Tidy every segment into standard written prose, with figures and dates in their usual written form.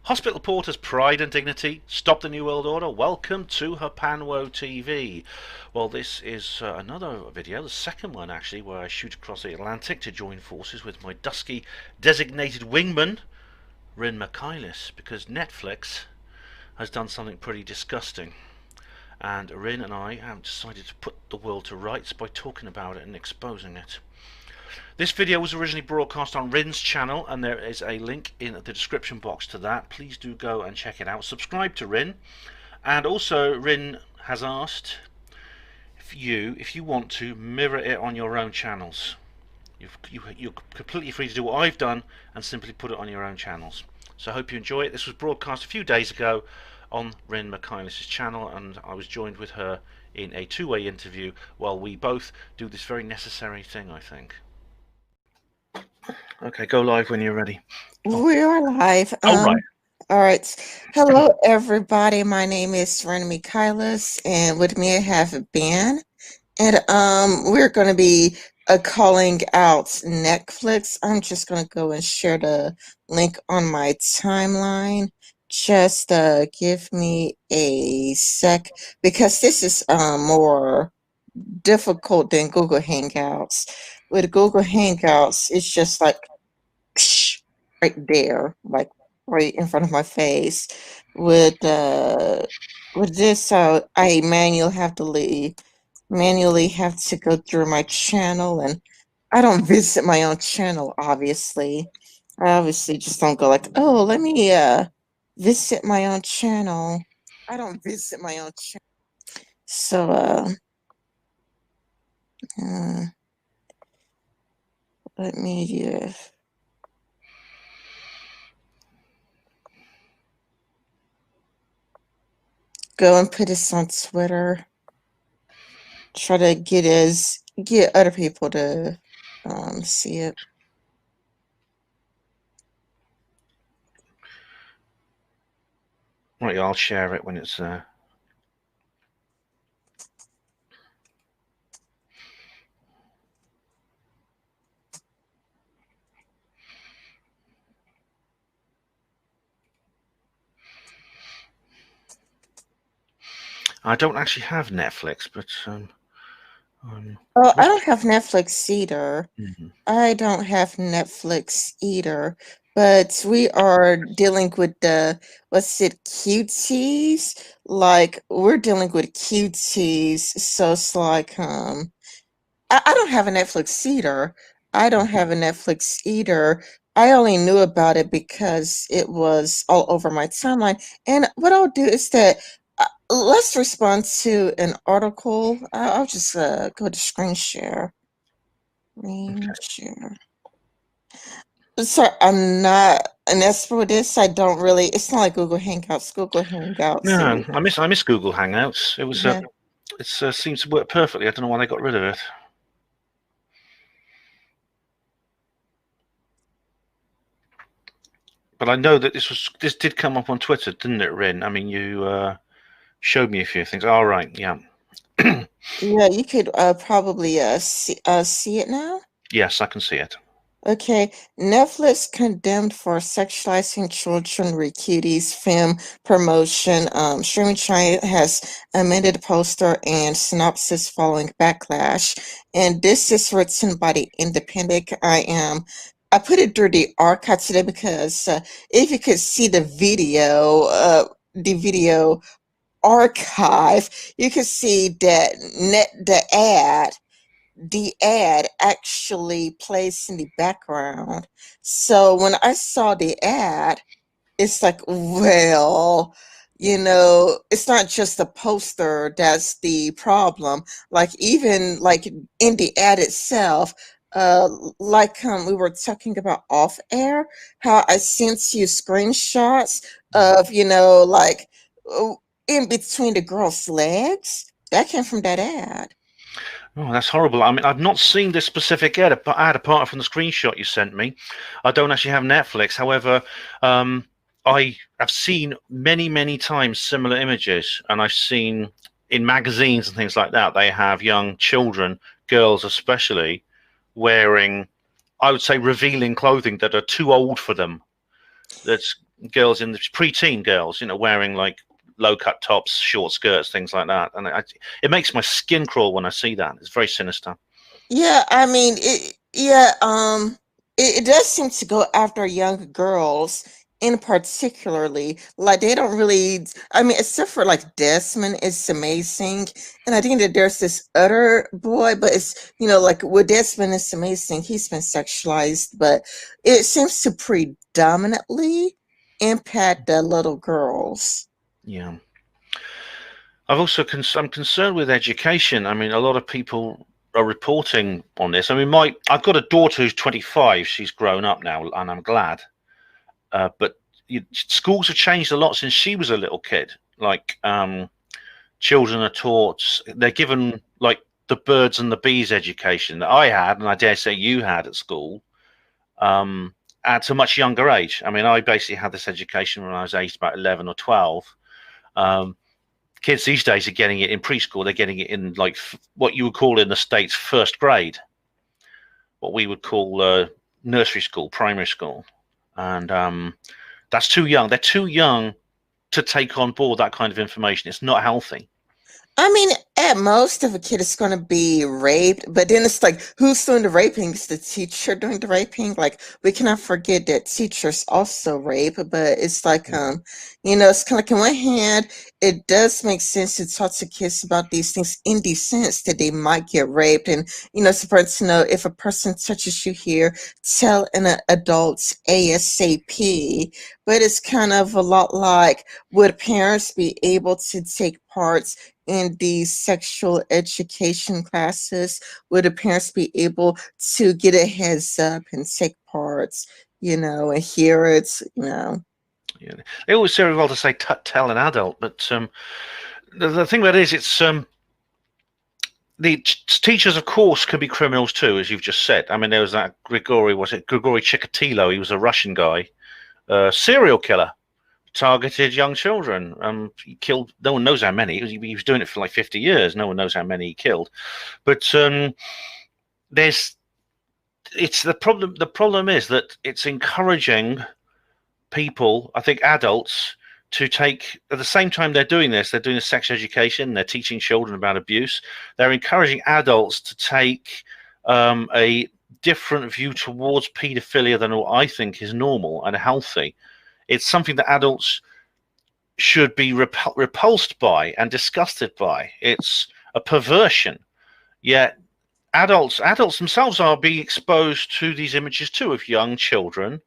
Hospital Porter's Pride and Dignity, Stop the New World Order, Welcome to Hapanwo TV. Well, this is another video, the second one actually, where I shoot across the Atlantic to join forces with my dusky designated wingman, Rin Michaelis, because Netflix has done something pretty disgusting. And Rin and I have decided to put the world to rights by talking about it and exposing it. This video was originally broadcast on Rin's channel, and there is a link in the description box to that. Please do go and check it out. Subscribe to Rin. And also, Rin has asked if you want to mirror it on your own channels. You're completely free to do what I've done and simply put it on your own channels. So I hope you enjoy it. This was broadcast a few days ago on Rin Michaelis' channel, and I was joined with her in a two-way interview while we both do this very necessary thing, I think. Okay, go live when you're ready. We are live. All right. All right. Hello, everybody. My name is Rin Michaelis, and with me I have Ben. And we're going to be calling out Netflix. I'm just going to go and share the link on my timeline. Just give me a sec, because this is more difficult than Google Hangouts. With Google Hangouts, it's just like right there, like right in front of my face. With this, I manually have to go through my channel, and I don't visit my own channel. Obviously, I obviously just don't go like, oh, let me visit my own channel. I don't visit my own channel. So let me go and put this on Twitter. Try to get other people to see it. Right, I'll share it when it's I don't actually have Netflix, but I don't have Netflix either. I don't have Netflix either. But we are dealing with the, what's it, cuties? Like, we're dealing with cuties. So it's like, I don't have a Netflix either. I don't have a Netflix either. I only knew about it because it was all over my timeline. And what I'll do is that let's respond to an article. I'll just go to screen share. Screen share. Sorry, I'm not an expert with this. I don't really. It's not like Google Hangouts. Google Hangouts. No, I miss Google Hangouts. It was it seems to work perfectly. I don't know why they got rid of it. But I know that this did come up on Twitter, didn't it, Rin? I mean, you showed me a few things. All right, yeah. Yeah, you could probably see it now. Yes, I can see it. Okay, Netflix condemned for sexualizing children with cuties film promotion. Streaming China has amended poster and synopsis following backlash. And this is written by the Independent. I put it through the archive today because if you could see the video archive, you could see that the ad actually plays in the background. So when I saw the ad, it's like, well, it's not just the poster that's the problem. Like, even like in the ad itself, like we were talking about off air, how I sent you screenshots of, like in between the girl's legs. That came from that ad. Oh, that's horrible. I mean, I've not seen this specific ad apart from the screenshot you sent me. I don't actually have Netflix. However, I have seen many times similar images, and I've seen in magazines and things like that, they have young children, girls especially, wearing, I would say, revealing clothing that are too old for them. That's girls in the preteen girls, wearing like low cut tops, short skirts, things like that, and it makes my skin crawl when I see that. It's very sinister. Yeah, I mean, it does seem to go after young girls in particularly. Like they don't really, I mean, except for like Desmond, it's amazing. And I think that there's this other boy, but it's, like with Desmond, it's amazing. He's been sexualized, but it seems to predominantly impact the little girls. Yeah. I'm concerned with education. I mean, a lot of people are reporting on this. I mean, I've got a daughter who's 25. She's grown up now, and I'm glad. But schools have changed a lot since she was a little kid. Like, children are taught, they're given like the birds and the bees education that I had, and I dare say you had at school, at a much younger age. I mean, I basically had this education when I was aged about 11 or 12. Kids these days are getting it in preschool. They're getting it in like what you would call in the States first grade, what we would call nursery school, primary school. And that's too young. They're too young to take on board that kind of information. It's not healthy. I mean, at most, if a kid is going to be raped, but then it's like, who's doing the raping? Is the teacher doing the raping? Like, we cannot forget that teachers also rape, but it's like, it's kind of like, on one hand, it does make sense to talk to kids about these things in the sense that they might get raped. And, it's important to know if a person touches you here, tell an adult ASAP. But it's kind of a lot like, would parents be able to take part in these sexual education classes? Would the parents be able to get a heads up and take part, and hear it, Yeah. They always say well to say tell an adult, but the thing about it is it's the teachers, of course, can be criminals too, as you've just said. I mean, there was that Grigory Chikatilo? He was a Russian guy, serial killer, targeted young children. He killed. No one knows how many. He was doing it for like 50 years. No one knows how many he killed. But it's the problem. The problem is that it's encouraging people, I think adults, to take, at the same time they're doing the sex education, they're teaching children about abuse, they're encouraging adults to take a different view towards paedophilia than what I think is normal and healthy. It's something that adults should be repulsed by and disgusted by. It's a perversion. Yet adults themselves are being exposed to these images too, of young children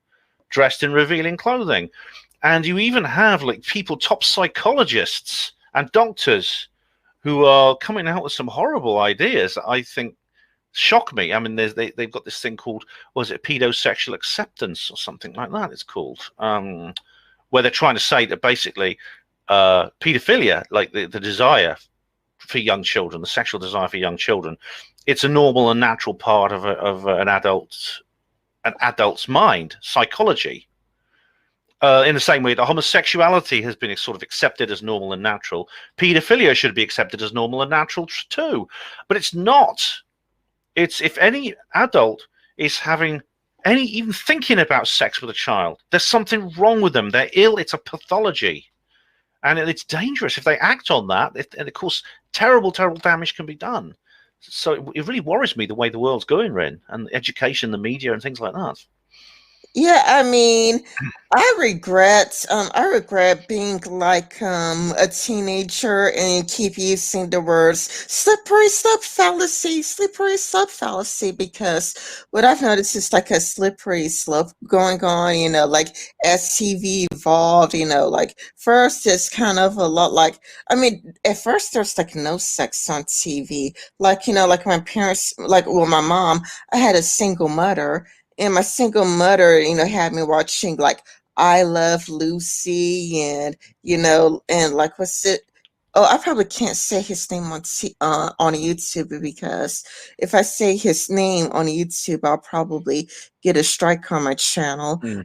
dressed in revealing clothing. And you even have like top psychologists and doctors who are coming out with some horrible ideas that I think shock me. I mean, they've got this thing called, was it pedosexual acceptance or something like that it's called, where they're trying to say that basically pedophilia, like the desire for young children, the sexual desire for young children, it's a normal and natural part of an adult's mind, psychology. In the same way that homosexuality has been sort of accepted as normal and natural, pedophilia should be accepted as normal and natural too. But it's not. It's, if any adult is having even thinking about sex with a child, there's something wrong with them. They're ill. It's a pathology. And it's dangerous if they act on that. And of course, terrible, terrible damage can be done. So it really worries me the way the world's going, Rin, and education, the media, and things like that. Yeah, I mean, I regret being like a teenager and keep using the words slippery slope fallacy, because what I've noticed is like a slippery slope going on, like as TV evolved, like first it's kind of a lot like, I mean, at first there's like no sex on TV. Like, like my parents, like, well, my mom, I had a single mother, and my single mother, had me watching like I Love Lucy and, and like, what's it? Oh, I probably can't say his name on YouTube, because if I say his name on YouTube, I'll probably get a strike on my channel. Mm.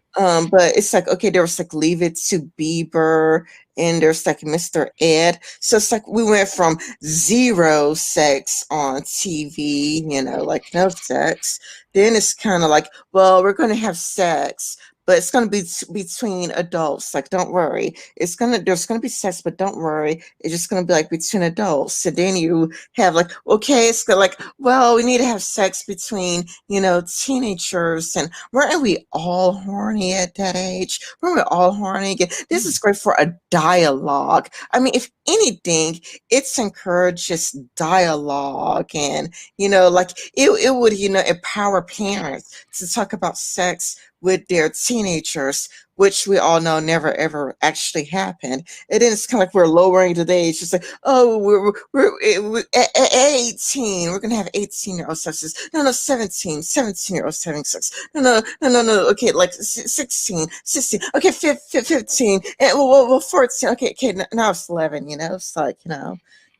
But it's like, okay, there was like Leave It to Bieber, and there's like Mr. Ed. So it's like we went from zero sex on TV, like no sex. Then it's kind of like, well, we're going to have sex, but it's going to be between adults. Like, don't worry, there's gonna be sex, but don't worry, it's just going to be like between adults. And then you have like, okay, it's like, well, we need to have sex between, teenagers. And weren't we all horny at that age? Weren't we all horny? This is great for a dialogue. I mean, if anything, it's encourages dialogue. And like it would empower parents to talk about sex with their teenagers, which we all know never ever actually happened. And then it's kind of like we're lowering the age. It's like, oh, we're at 18. We're gonna have 18-year-old sex. No, no, 17-year-olds having sex. No. Okay, like 16, 16. Okay, 15, and well 14. Okay. Now it's 11. It's like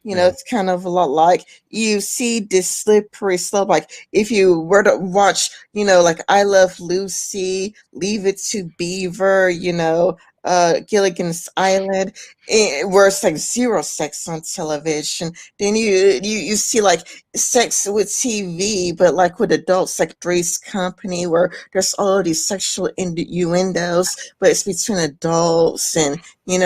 it's kind of a lot like you see this slippery slope. Like if you were to watch, like I Love Lucy, Leave It to Beaver, Gilligan's Island, where it's like zero sex on television. Then you see like sex with TV, but like with adults, like Three's Company, where there's all of these sexual innuendos, but it's between adults. And then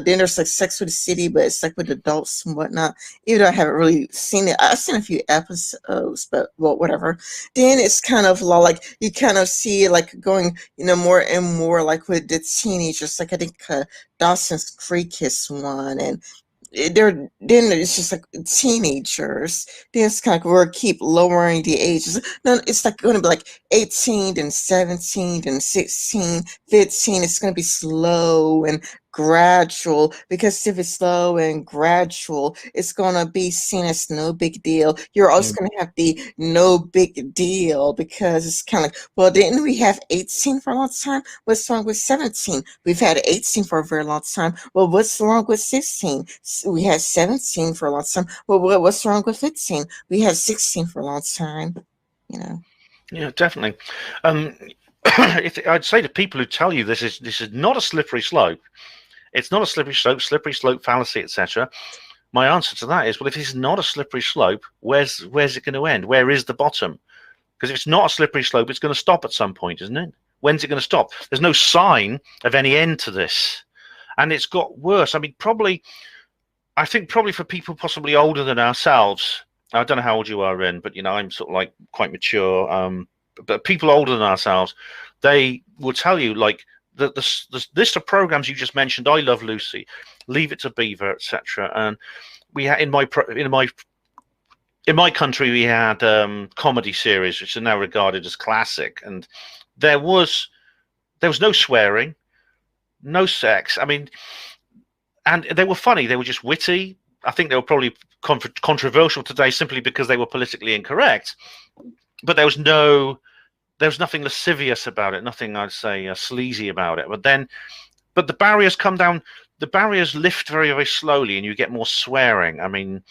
there's like Sex with the City, but it's like with adults and whatnot. Even though I haven't really seen it, I've seen a few episodes, but well, whatever. Then it's kind of like you kind of see it like going, more and more like with the teenagers. Like I think Dawson's Creek is one, and then it's just like teenagers. Then it's kind of like we're keep lowering the ages. No, it's like going to be like 18, then 17, then 16, 15. It's going to be slow and gradual, because if it's slow and gradual, it's going to be seen as no big deal. You're also going to have the no big deal, because it's kind of like, well, didn't we have 18 for a long time? What's wrong with 17? We've had 18 for a very long time. Well, what's wrong with 16? We had 17 for a long time. Well, what's wrong with 15? We had 16 for a long time. Yeah, definitely. I'd say to people who tell you this is not a slippery slope, it's not a slippery slope fallacy, etc. My answer to that is, well, if it's not a slippery slope, where's it going to end? Where is the bottom? Because if it's not a slippery slope, it's going to stop at some point, isn't it? When's it going to stop? There's no sign of any end to this, and it's got worse. I mean, I think probably for people possibly older than ourselves. I don't know how old you are, Rin, but I'm sort of like quite mature. But people older than ourselves, they will tell you like the list of programs you just mentioned. I Love Lucy, Leave It to Beaver, etc. And we had in my country we had comedy series which are now regarded as classic, and there was no swearing, no sex. I mean, and they were funny. They were just witty. I think they were probably controversial today simply because they were politically incorrect. But there was nothing lascivious about it, nothing I'd say sleazy about it. But the barriers come down. The barriers lift very, very slowly, and you get more swearing. I mean,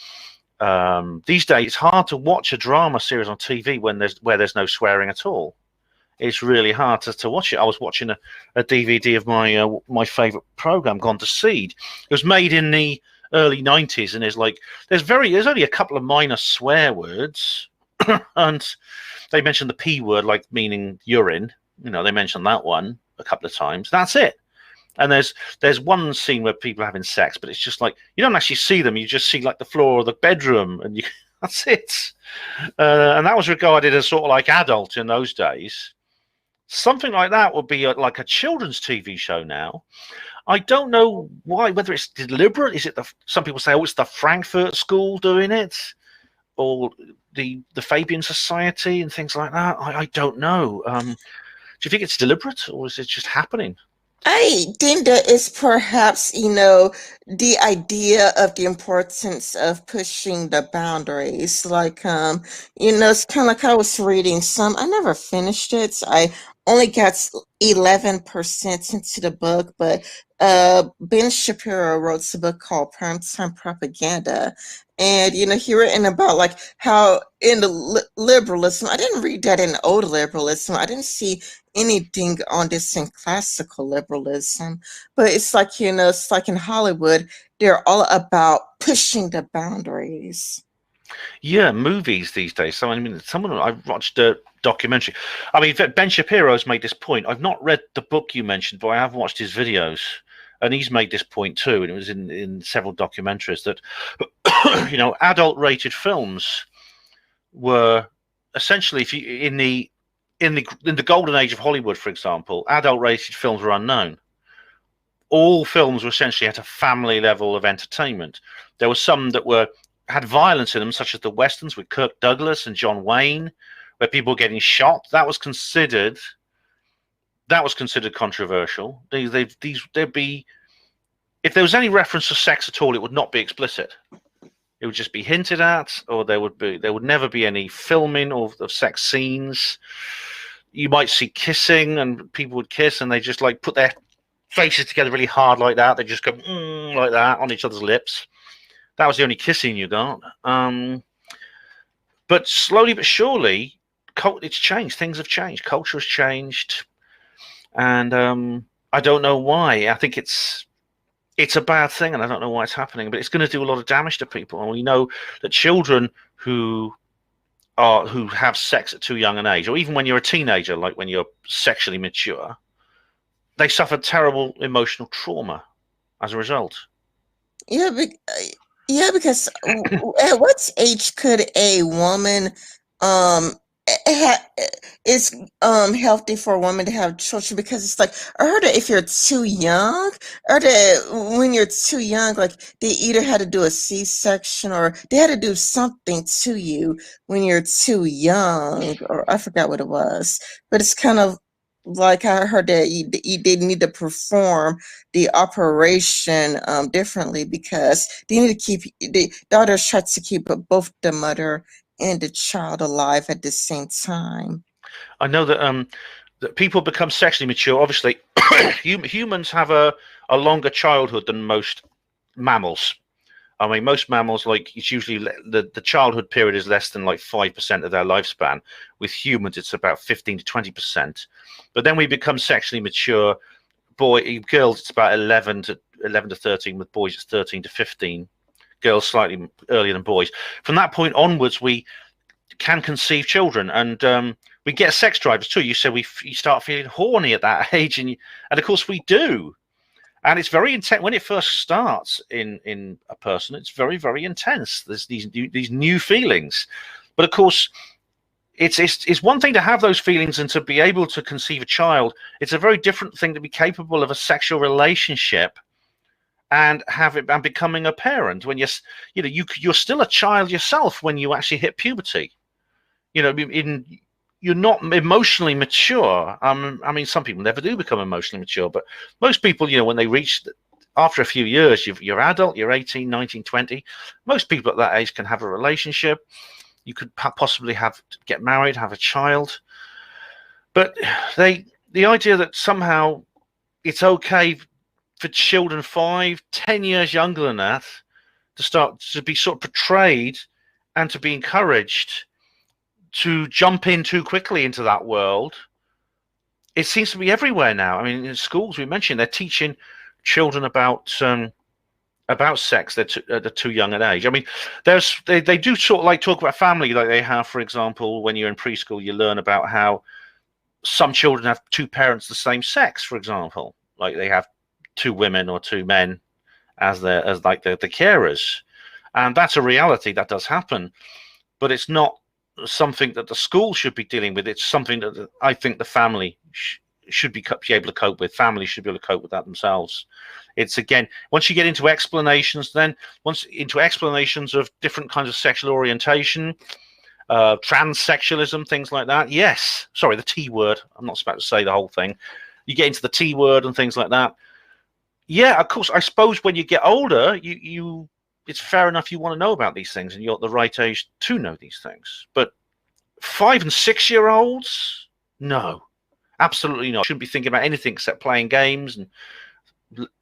these days it's hard to watch a drama series on TV where there's no swearing at all. It's really hard to watch it. I was watching a DVD of my favorite program, Gone to Seed. It was made in the early 90s, and there's only a couple of minor swear words, and they mentioned the P word, like meaning urine. They mentioned that one a couple of times. That's it. And there's one scene where people are having sex, but it's just like you don't actually see them. You just see like the floor of the bedroom, and that's it. And that was regarded as sort of like adult in those days. Something like that would be like a children's TV show now. I don't know why, whether it's deliberate. Is it some people say, oh, it's the Frankfurt School doing it, or the Fabian Society and things like that. I don't know. Do you think it's deliberate, or is it just happening? I think that it's perhaps, the idea of the importance of pushing the boundaries. Like, it's kind of like I was reading I never finished it. I only got 11% into the book, but Ben Shapiro wrote a book called Primetime Propaganda. And, he written about like how in the liberalism, I didn't read that in old liberalism. I didn't see anything on this in classical liberalism, but it's like, it's like in Hollywood, they're all about pushing the boundaries. Yeah, movies these days. So I mean, someone I watched a documentary. I mean, Ben Shapiro's made this point. I've not read the book you mentioned, but I have watched his videos, and he's made this point too. And it was in several documentaries that adult-rated films were essentially, if you in the golden age of Hollywood, for example, adult-rated films were unknown. All films were essentially at a family level of entertainment. There were some that had violence in them, such as the westerns with Kirk Douglas and John Wayne, where people were getting shot. That was considered controversial. There'd be, if there was any reference to sex at all, it would not be explicit. It would just be hinted at, or there would never be any filming of sex scenes. You might see kissing, and people would kiss, and they just like put their faces together really hard like that. They just go like that on each other's lips. That was the only kissing you got. But slowly but surely, it's changed. Things have changed. Culture has changed, and I don't know why. I think it's a bad thing, and I don't know why it's happening. But it's going to do a lot of damage to people. And we know that children who have sex at too young an age, or even when you're a teenager, like when you're sexually mature, they suffer terrible emotional trauma as a result. Yeah, because at what age could a woman it's healthy for a woman to have children? Because it's like, I heard that if you're too young, or that when you're too young, like they either had to do a C-section or they had to do something to you when you're too young, or I forgot what it was. But it's kind of like I heard that you did need to perform the operation differently because they need to keep the daughters try to keep both the mother and the child alive at the same time. I know that people become sexually mature. Obviously, humans have a longer childhood than most mammals. I mean, most mammals, like, it's usually the childhood period is less than like 5% of their lifespan. With humans, it's about 15 to 20%. But then we become sexually mature. Girls, it's about 11 to 13. With boys, it's 13 to 15. Girls slightly earlier than boys. From that point onwards, we can conceive children, and we get sex drivers too. You said you start feeling horny at that age, and of course we do. And it's very intense when it first starts in a person. It's very, very intense. There's these new feelings, but of course, it's one thing to have those feelings and to be able to conceive a child. It's a very different thing to be capable of a sexual relationship and becoming a parent. When you're still a child yourself when you actually hit puberty. You're not emotionally mature. I mean, some people never do become emotionally mature, but most people, when they reach, after a few years, you're adult, you're 18, 19, 20. Most people at that age can have a relationship. You could possibly get married, have a child. But the idea that somehow it's okay for children 5, 10 years younger than that to start to be sort of portrayed and to be encouraged to jump in too quickly into that world. It seems to be everywhere now. I mean, in schools, we mentioned they're teaching children about sex. They're too young an age. I mean, they do sort of like talk about family, like they have, for example, when you're in preschool, you learn about how some children have two parents the same sex, for example, like they have two women or two men as the carers, and that's a reality that does happen, but it's not something that the school should be dealing with. It's something that I think the family should be able to cope with. Families should be able to cope with that themselves. It's, again, once you get into explanations, of different kinds of sexual orientation, transsexualism, things like that. Yes, sorry, the T word. I'm not supposed to say the whole thing. You get into the T word and things like that. Yeah, of course. I suppose when you get older, it's fair enough you want to know about these things, and you're at the right age to know these things. But 5 and 6 year olds, no, absolutely not. Shouldn't be thinking about anything except playing games and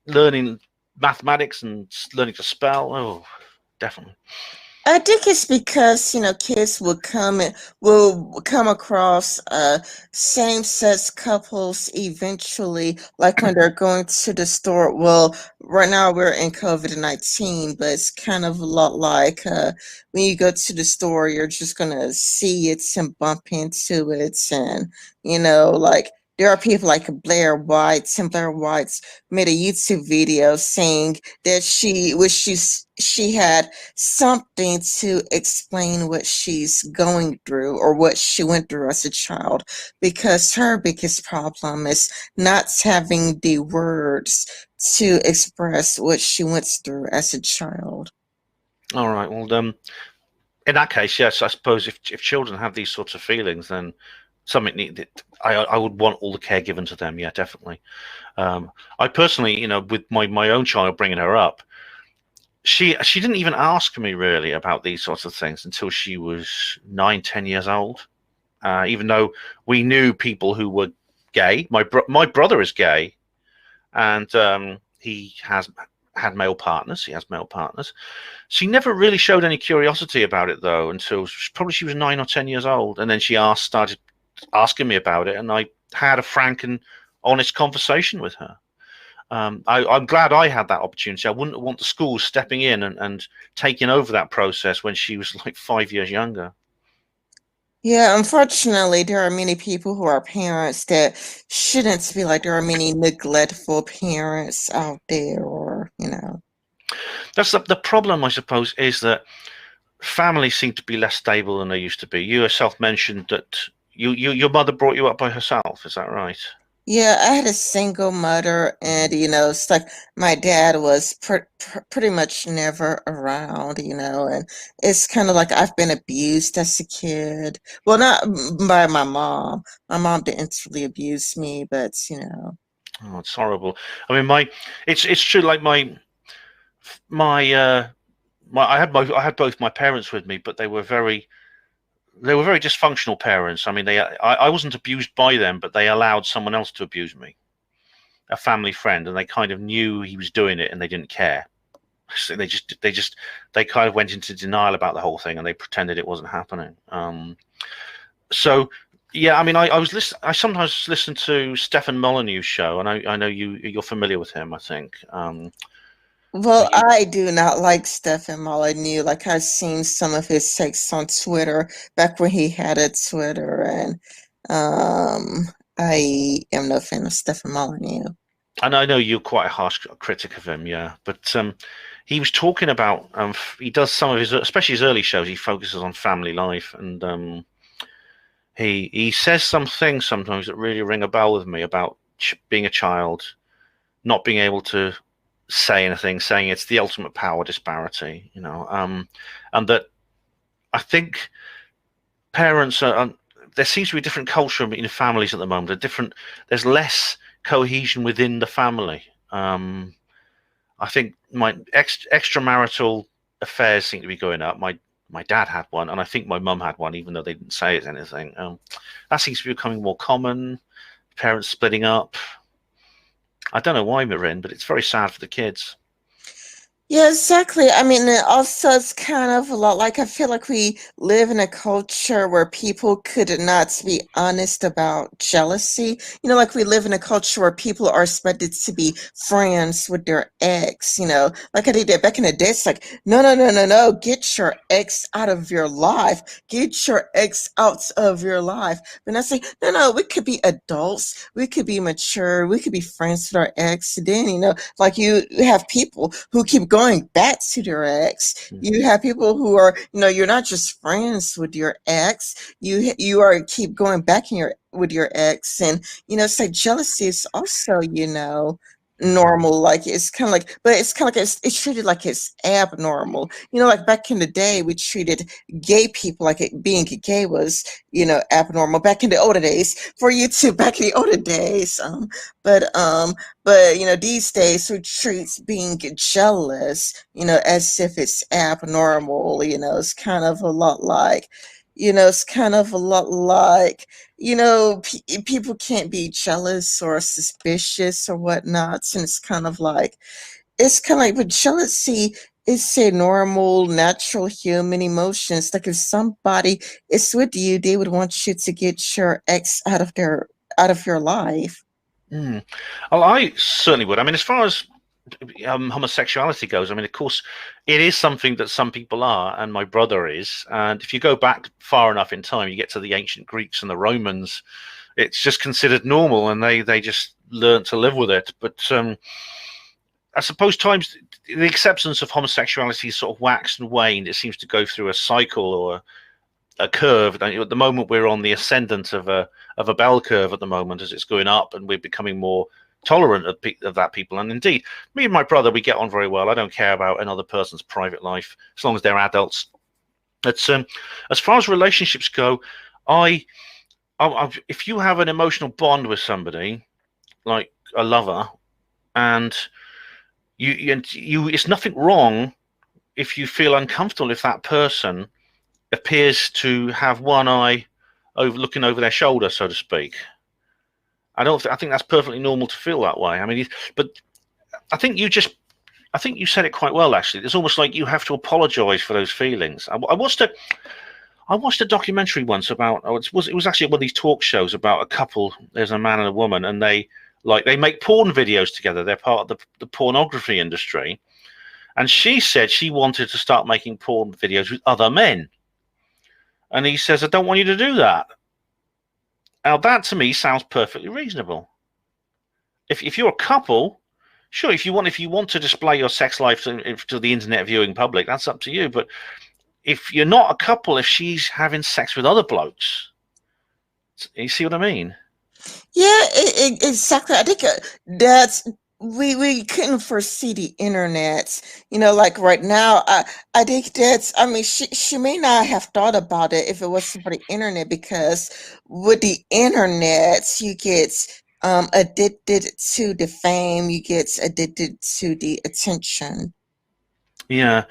learning mathematics and learning to spell. Oh, definitely. I think it's because, kids will come across same-sex couples eventually, like when they're going to the store. Well, right now we're in COVID-19, but it's kind of a lot like when you go to the store, you're just gonna see it and bump into it, and like there are people like Blair White's made a YouTube video saying that she had something to explain what she's going through or what she went through as a child, because her biggest problem is not having the words to express what she went through as a child. All right. Well, in that case, yes, I suppose if children have these sorts of feelings, then something needed. I would want all the care given to them. Yeah, definitely. I personally, with my own child, bringing her up, she didn't even ask me really about these sorts of things until she was 9, 10 years old. Even though we knew people who were gay, my brother is gay, and he has had male partners. He has male partners. She never really showed any curiosity about it though until probably she was 9 or 10 years old, and then started asking me about it, and I had a frank and honest conversation with her. I'm glad I had that opportunity. I wouldn't want the school stepping in and taking over that process when she was like 5 years younger. Yeah, unfortunately, there are many people who are parents that shouldn't be like there are many neglectful parents out there, or. That's the problem, I suppose, is that families seem to be less stable than they used to be. You yourself mentioned that your mother brought you up by herself. Is that right? Yeah, I had a single mother, and Mhm. it's like my dad was pretty much never around, and it's kind of like I've been abused as a kid. Well, not by my mom. My mom didn't really abuse me, but Oh, it's horrible. I mean, it's true. Like my I had both my parents with me, but they were very dysfunctional parents. I mean, I wasn't abused by them, but they allowed someone else to abuse me, a family friend, and they kind of knew he was doing it, and they didn't care. So they kind of went into denial about the whole thing, and they pretended it wasn't happening. So yeah, I mean, I sometimes listen to Stephan Molyneux's show, and I know you're familiar with him. I think. Well, You, I do not like Stephen Molyneux. Like I've seen some of his takes on Twitter back when he had a Twitter, and I am no fan of Stephen Molyneux. and I know you're quite a harsh critic of him, yeah, but he was talking about he does some of his, especially his early shows. He focuses on family life, and he says some things sometimes that really ring a bell with me about being a child, not being able to say anything, saying it's the ultimate power disparity, and that I think parents are. There seems to be a different culture in families at the moment. There's less cohesion within the family. I think my extramarital affairs seem to be going up. My dad had one, and I think my mum had one, even though they didn't say it anything. That seems to be becoming more common. Parents splitting up. I don't know why, Marin, but it's very sad for the kids. Yeah, exactly. I mean, and also it's kind of a lot like I feel like we live in a culture where people could not be honest about jealousy. Like we live in a culture where people are expected to be friends with their ex, like I did that back in the day. It's like, no, no, no, no, no, get your ex out of your life. Get your ex out of your life. But I say, no, no, we could be adults. We could be mature. We could be friends with our ex. Then, like you have people who keep going back to their ex. You Mhm. have people who are, you're not just friends with your ex. You are keep going back in your with your ex, and say jealousy is also, normal. Like it's kind of like, but it's kind of like it's treated like it's abnormal. Like back in the day, we treated gay people like being gay was, abnormal back in the older days. For you too, back in the older days. But these days we treat being jealous, as if it's abnormal. It's kind of a lot like, it's kind of a lot like, people can't be jealous or suspicious or whatnot. And it's kind of like, with jealousy, it's a normal, natural human emotions. Like if somebody is with you, they would want you to get your ex out of your life. Mm. Well, I certainly would. I mean, as far as homosexuality goes, I mean, of course, it is something that some people are, and my brother is. And if you go back far enough in time, you get to the ancient Greeks and the Romans, it's just considered normal, and they just learned to live with it. But I suppose times the acceptance of homosexuality sort of waxed and waned. It seems to go through a cycle or a curve. At the moment, we're on the ascendant of a bell curve at the moment as it's going up, and we're becoming more tolerant of that people. And indeed, me and my brother, we get on very well. I don't care about another person's private life as long as they're adults. It's as far as relationships go, I, if you have an emotional bond with somebody, like a lover, and it's nothing wrong if you feel uncomfortable if that person appears to have one eye over looking over their shoulder, so to speak. I think that's perfectly normal to feel that way. I mean, but I think I think you said it quite well. Actually, it's almost like you have to apologise for those feelings. I watched a documentary once about. It was actually one of these talk shows about a couple. There's a man and a woman, and they make porn videos together. They're part of the pornography industry, and she said she wanted to start making porn videos with other men. And he says, I don't want you to do that. Now, that to me sounds perfectly reasonable. If you're a couple, sure, if you want to display your sex life to the internet viewing public, that's up to you. But if you're not a couple, if she's having sex with other blokes, you see what I mean? Yeah, exactly. I think that's we couldn't foresee the internet. You know, like right now, I think that's. I mean, she may not have thought about it if it wasn't for the internet, because with the internet, you get addicted to the fame, you get addicted to the attention. Yeah,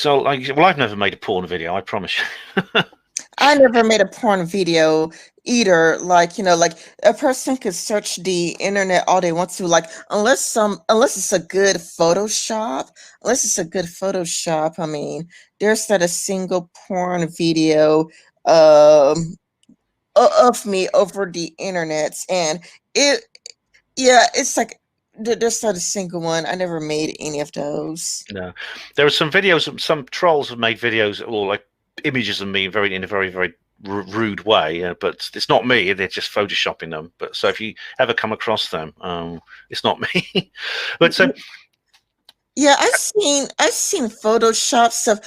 well, I've never made a porn video. I promise you. I never made a porn video either. Like, you know, like a person could search the internet all they want to, like unless it's a good Photoshop, I mean, there's not a single porn video um of me over the internet. And it yeah, it's like there's not a single one. I never made any of those. No, there are some videos. Some trolls have made videos or like images of me in a very rude way. But it's not me. They're just photoshopping them. But so if you ever come across them, it's not me. But so Yeah, I've seen photoshops of,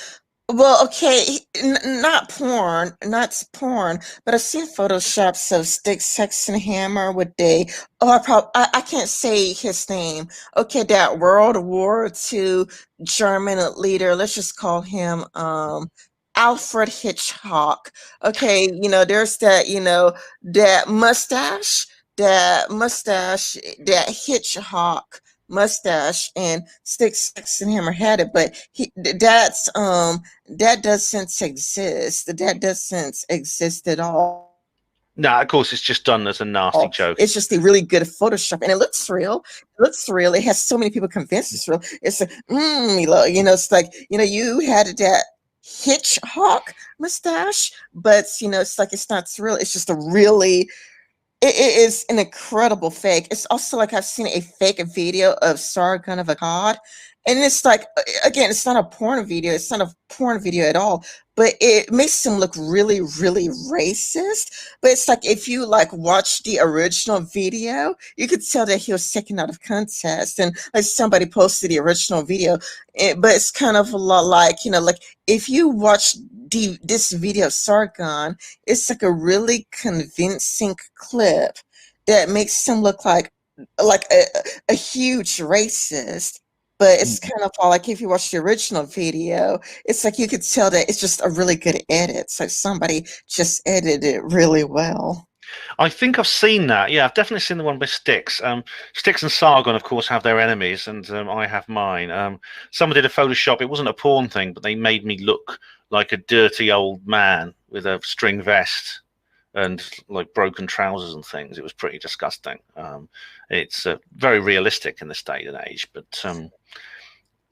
well, okay, not porn, but I've seen photoshops of Stick Sex and Hammer with they. Oh, I can't say his name. Okay, that World War II German leader. Let's just call him Alfred Hitchcock. Okay, you know, there's that, you know, that mustache, that Hitchcock mustache, and Stick Six and Hammer had it, but that doesn't exist. That doesn't exist at all. no, of course it's just done as a nasty joke. It's just a really good Photoshop, and it looks real. It looks real. It has so many people convinced it's real. It's like, you know, it's like, you know, you had that Hitchcock mustache, but you know, it's like it's not real. It's just a really it is an incredible fake. It's also like I've seen a fake video of Sargon of Akkad, and it's like again, it's not a porn video. It's not a porn video at all, but it makes him look really, really racist. But it's like if you like watch the original video, you could tell that he was taken out of context, and like somebody posted the original video. But it's kind of a lot like, you know, like if you watch this video of Sargon, it's like a really convincing clip that makes him look like a huge racist. But it's kind of all like if you watch the original video, it's like you could tell that it's just a really good edit. So somebody just edited it really well. I think I've seen that. Yeah, I've definitely seen the one with Styx. Styx and Sargon, of course, have their enemies, and I have mine. Someone did a Photoshop. It wasn't a porn thing, but they made me look like a dirty old man with a string vest and like broken trousers and things. It was pretty disgusting. It's very realistic in this day and age, but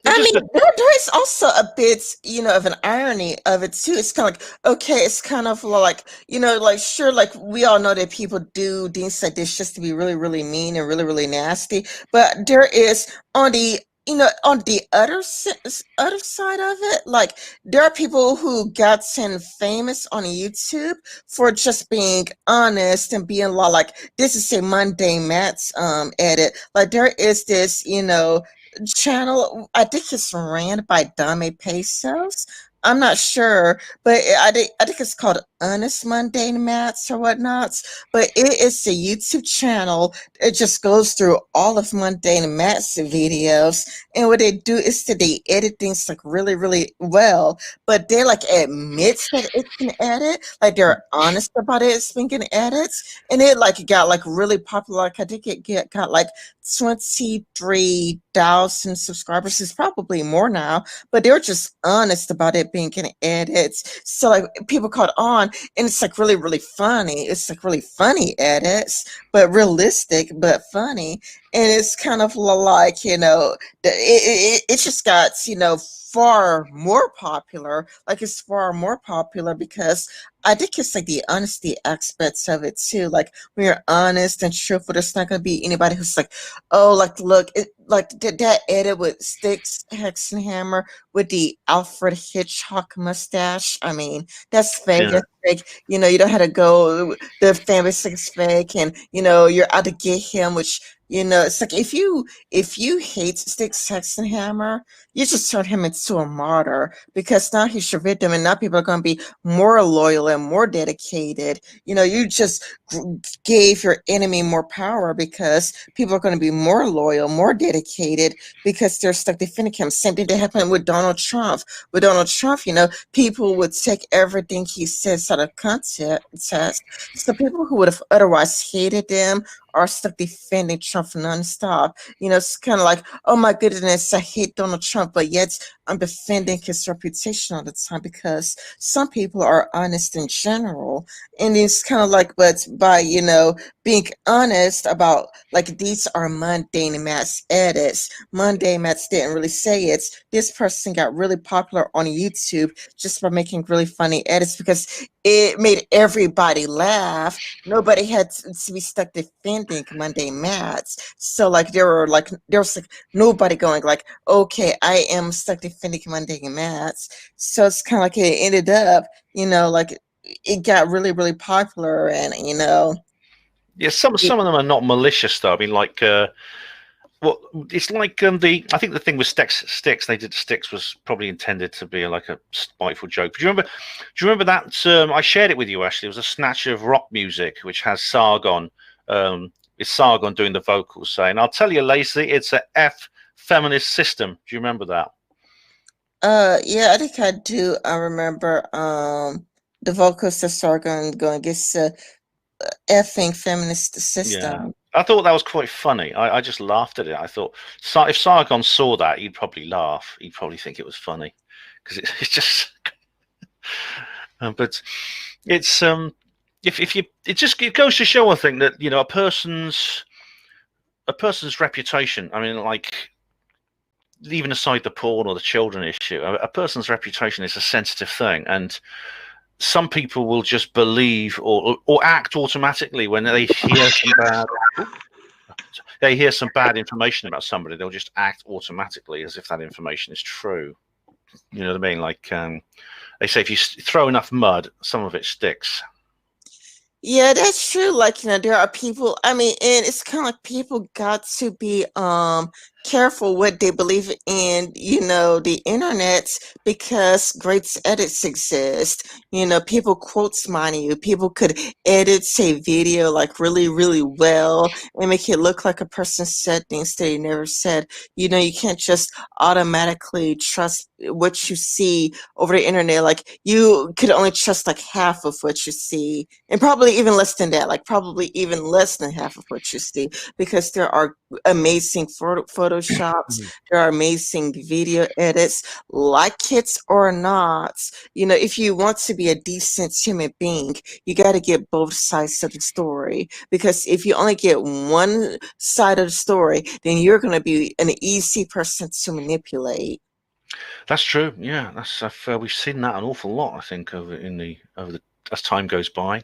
Well, just there is also a bit, of an irony of it too. It's kind of like, okay, it's kind of like, like sure, like we all know that people do things like this just to be really, really mean and really, really nasty. But there is on the, on the other side of it, like there are people who gotten famous on YouTube for just being honest and being like, this is a mundane Matt's edit. Like there is this, channel. I think it's ran by Dame Pesos. I'm not sure, but I think it's called Honest Mundane Mats or whatnots. But it is a YouTube channel. It just goes through all of Mundane Mats videos, and what they do is that they edit things like really, really well. But they like admits that it's an edit, like they're honest about it. It's being an edit, and it like got like really popular. Like I think got like 23,000 subscribers. It's probably more now, but they're just honest about it being an edits. So like people caught on, and it's like really, really funny. It's like really funny edits, but realistic, but funny. And it's kind of like, it just got, far more popular. Like it's far more popular because I think it's like the honesty aspects of it too. Like when you're honest and truthful, there's not going to be anybody who's like, oh, like look, that edit with Sticks Hexenhammer with the Alfred Hitchcock mustache. I mean, that's fake. yeah. That's fake. You don't have to go. The fan base is fake, and you're out to get him. Which it's like if you hate Sticks Hexenhammer, you just turn him into a martyr because now he's your victim, and now people are going to be more loyal and more dedicated. You just gave your enemy more power because people are going to be more loyal, more dedicated because they're stuck defending him. Same thing that happened with Donald Trump. With Donald Trump, people would take everything he says out of context. So people who would have otherwise hated them are stuck defending Trump nonstop. It's kind of like, oh my goodness, I hate Donald Trump, but yet I'm defending his reputation all the time because some people are honest in general. And it's kind of like, but by, being honest about like these are mundane mass edits. Mundane Mats didn't really say it. This person got really popular on YouTube just by making really funny edits because it made everybody laugh. Nobody had to be stuck defending mundane Mats. So like there was like nobody going like, okay, I am stuck defending mundane Mats. So it's kind of like it ended up, like it got really, really popular, and Yeah, some of them are not malicious though. I mean, like, well, it's like I think the thing with sticks they did sticks was probably intended to be like a spiteful joke. But do you remember that? I shared it with you actually. It was a snatch of rock music which has Sargon. It's Sargon doing the vocals, saying, "I'll tell you, Lacey, it's a F feminist system." Do you remember that? Yeah, I think I do. I remember the vocals of Sargon going against the effing feminist Yeah. system. I thought that was quite funny. I just laughed at it. I thought if Sargon saw that, he'd probably laugh. He'd probably think it was funny because it's just. But it's if you it goes to show, I think, that a person's reputation. I mean, like, leaving aside the porn or the children issue, a person's reputation is a sensitive thing, and some people will just believe or act automatically when they hear some bad information about somebody. They'll just act automatically as if that information is true. You know what I mean? Like, they say if you throw enough mud, some of it sticks. Yeah, that's true. Like, there are people, I mean, and it's kind of like people got to be careful what they believe in, the internet, because great edits exist. People quotes mine you. People could edit say video like really, really well and make it look like a person said things they never said. You can't just automatically trust what you see over the internet. Like you could only trust like half of what you see, and probably even less than that, like probably even less than half of what you see, because there are amazing photo photoshops, there are amazing video edits, like it or not. If you want to be a decent human being, you got to get both sides of the story. Because if you only get one side of the story, then you're going to be an easy person to manipulate. That's true. Yeah, we've seen that an awful lot, I think, as time goes by.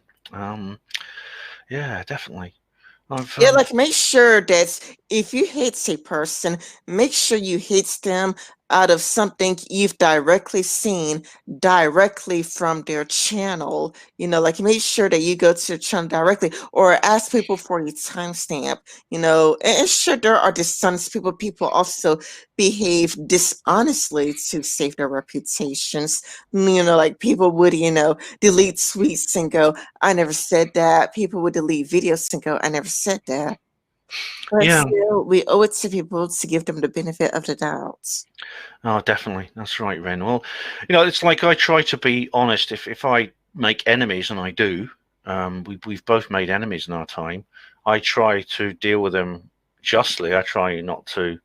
Yeah, definitely. Yeah, like make sure that if you hate a person, make sure you hate them out of something you've directly seen directly from their channel. Like make sure that you go to their channel directly or ask people for your timestamp. And sure there are dishonest people. People also behave dishonestly to save their reputations. Like people would, delete tweets and go, I never said that. People would delete videos and go, I never said that. But Yeah. still, we owe it to people to give them the benefit of the doubt. Oh, definitely. That's right, Ren. Well, it's like I try to be honest. If I make enemies, and I do, we've both made enemies in our time. I try to deal with them justly. I try not to.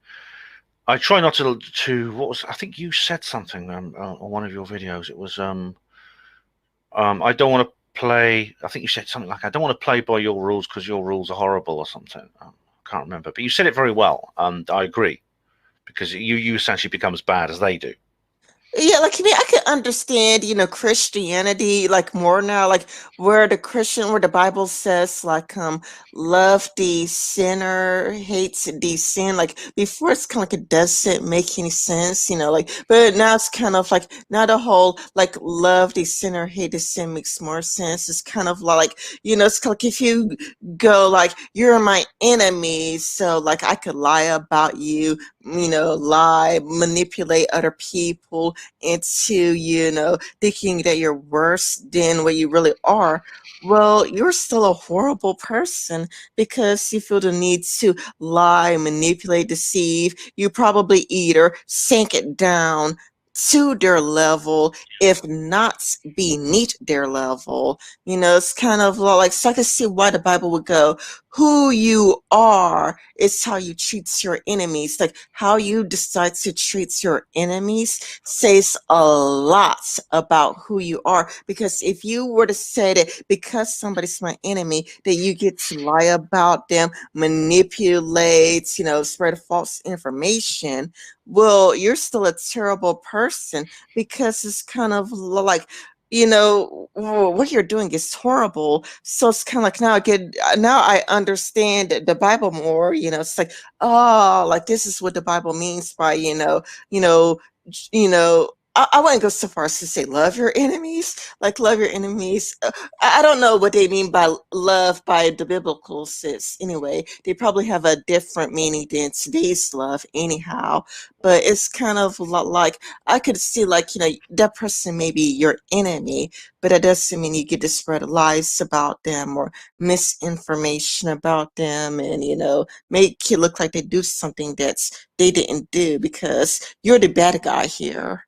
What was? I think you said something on one of your videos. It was I don't want to play. I think you said something like, I don't want to play by your rules because your rules are horrible or something. I can't remember, but you said it very well, and I agree because you essentially become as bad as they do. Yeah, like I could understand, Christianity like more now, like where the Bible says like love the sinner, hates the sin. Like before it's kind of like it doesn't make any sense, like but now it's kind of like now the whole like love the sinner, hate the sin makes more sense. It's kind of like, it's kind of like if you go like you're my enemy, so like I could lie about you, lie, manipulate other people into, thinking that you're worse than what you really are. Well, you're still a horrible person because you feel the need to lie, manipulate, deceive. You probably either sink it down to their level, if not beneath their level. It's kind of like, so I can see why the Bible would go, who you are is how you treat your enemies. Like how you decide to treat your enemies says a lot about who you are. Because if you were to say that because somebody's my enemy, that you get to lie about them, manipulate, spread false information, well, you're still a terrible person because it's kind of like, what you're doing is horrible. So it's kind of like now I understand the Bible more. It's like, oh, like this is what the Bible means by, you know, I wouldn't go so far as to say love your enemies, like love your enemies. I don't know what they mean by love by the biblical sense. Anyway, they probably have a different meaning than today's love, anyhow. But it's kind of like I could see, like, that person may be your enemy, but that doesn't mean you get to spread lies about them or misinformation about them, and make it look like they do something that's they didn't do because you're the bad guy here.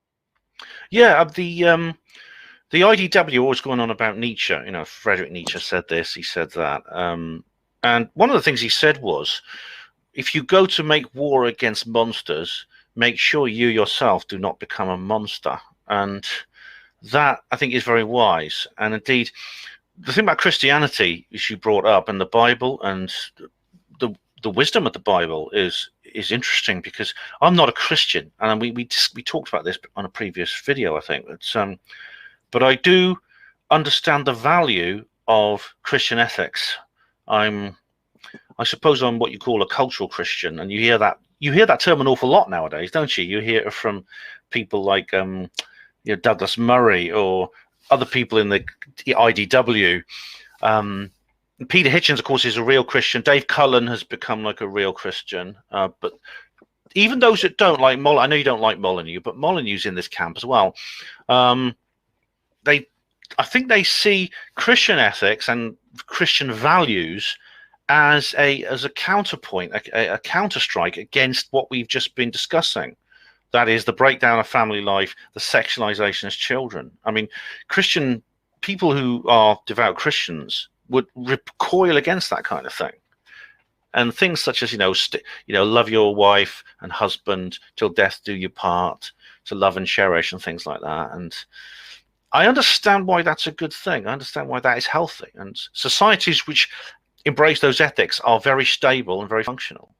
Yeah, the IDW always going on about Nietzsche. Friedrich Nietzsche said this, he said that, and one of the things he said was, if you go to make war against monsters, make sure you yourself do not become a monster. And that, I think, is very wise. And indeed, the thing about Christianity, which you brought up, and the Bible, and the wisdom of the Bible is interesting, because I'm not a Christian, and we talked about this on a previous video, I think. But I do understand the value of Christian ethics. I suppose I'm what you call a cultural Christian, and you hear that term an awful lot nowadays, don't you? You hear it from people like Douglas Murray or other people in the IDW. Peter Hitchens, of course, is a real Christian. Dave Cullen has become like a real Christian. But even those that don't like Molyneux, I know you don't like Molyneux, but Molyneux's in this camp as well. I think they see Christian ethics and Christian values as a counterpoint, a counterstrike against what we've just been discussing. That is the breakdown of family life, the sexualization of children. I mean, Christian people who are devout Christians would recoil against that kind of thing. and things such as love your wife and husband till death do you part, to love and cherish, and things like that. And I understand why that's a good thing. I understand why that is healthy, and societies which embrace those ethics are very stable and very functional.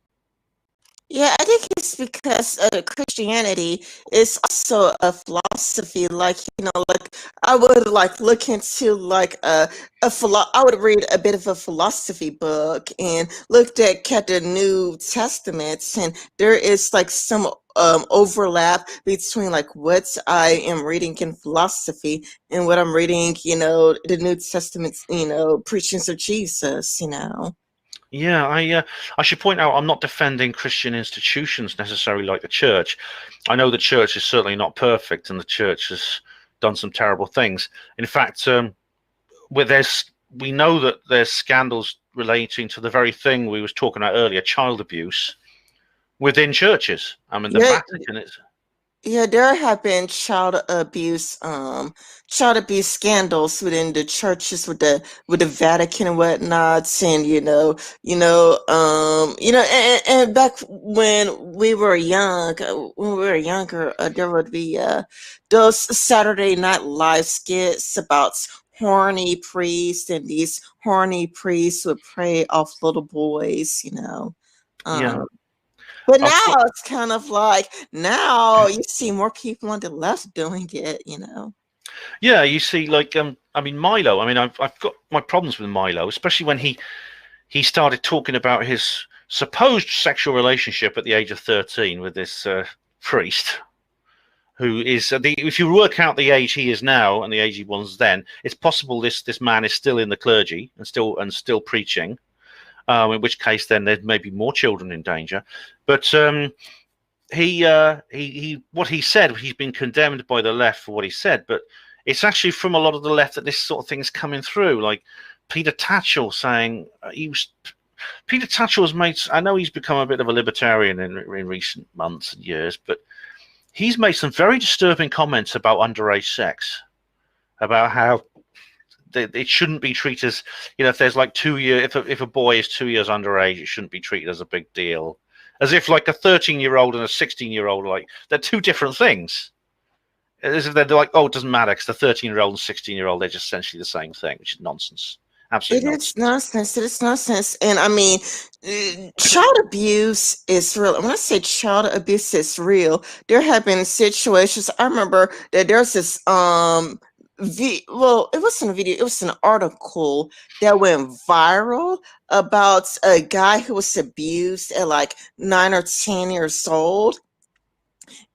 Yeah, I think it's because Christianity is also a philosophy. Like, like I would like look into like I would read a bit of a philosophy book and looked at the New Testaments, and there is like some overlap between like what I am reading in philosophy and what I'm reading, the New Testament's, preachings of Jesus, Yeah, I should point out I'm not defending Christian institutions necessarily like the church. I know the church is certainly not perfect, and the church has done some terrible things. In fact, we know that there's scandals relating to the very thing we was talking about earlier, child abuse, within churches. I mean, the Yeah, Vatican is. yeah, there have been child abuse scandals within the churches with the Vatican and whatnots, and and back when we were younger, there would be those Saturday Night Live skits about horny priests, and these horny priests would prey off little boys, Yeah, um. But I'll now point. it's kind of like now you see more people on the left doing it. Yeah, you see, like, I mean, Milo. I mean, I've got my problems with Milo, especially when he started talking about his supposed sexual relationship at the age of 13 with this priest, who is if you work out the age he is now and the age he was then, it's possible this man is still in the clergy and still preaching. In which case, then there may be more children in danger. But he what he said, he's been condemned by the left for what he said, but it's actually from a lot of the left that this sort of thing is coming through. Like Peter Tatchell saying Peter Tatchell has made. I know he's become a bit of a libertarian in recent months and years, but he's made some very disturbing comments about underage sex, about how it shouldn't be treated as, if there's like 2 years, if a boy is 2 years underage, it shouldn't be treated as a big deal, as if like a 13-year-old and a 16-year-old, like they're two different things. As if they're like, oh, it doesn't matter because the 13-year-old and 16-year-old, they're just essentially the same thing, which is nonsense. It Absolute is nonsense. nonsense. It is nonsense. And I mean, child abuse is real. When I say child abuse is real, there have been situations. I remember that there's this well, it wasn't a video, it was an article that went viral about a guy who was abused at like 9 or 10 years old.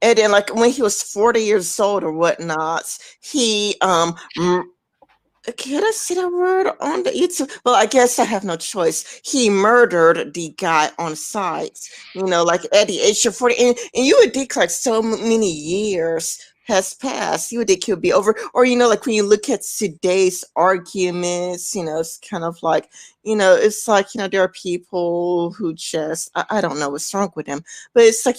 And then like when he was 40 years old or whatnot, he can I say that word on the YouTube? Well, I guess I have no choice. He murdered the guy on site, like at the age of 40. And you would think like so many years has passed. You would think he would be over. Or, like when you look at today's arguments, it's kind of like, it's like, there are people who just, I don't know what's wrong with them. But it's like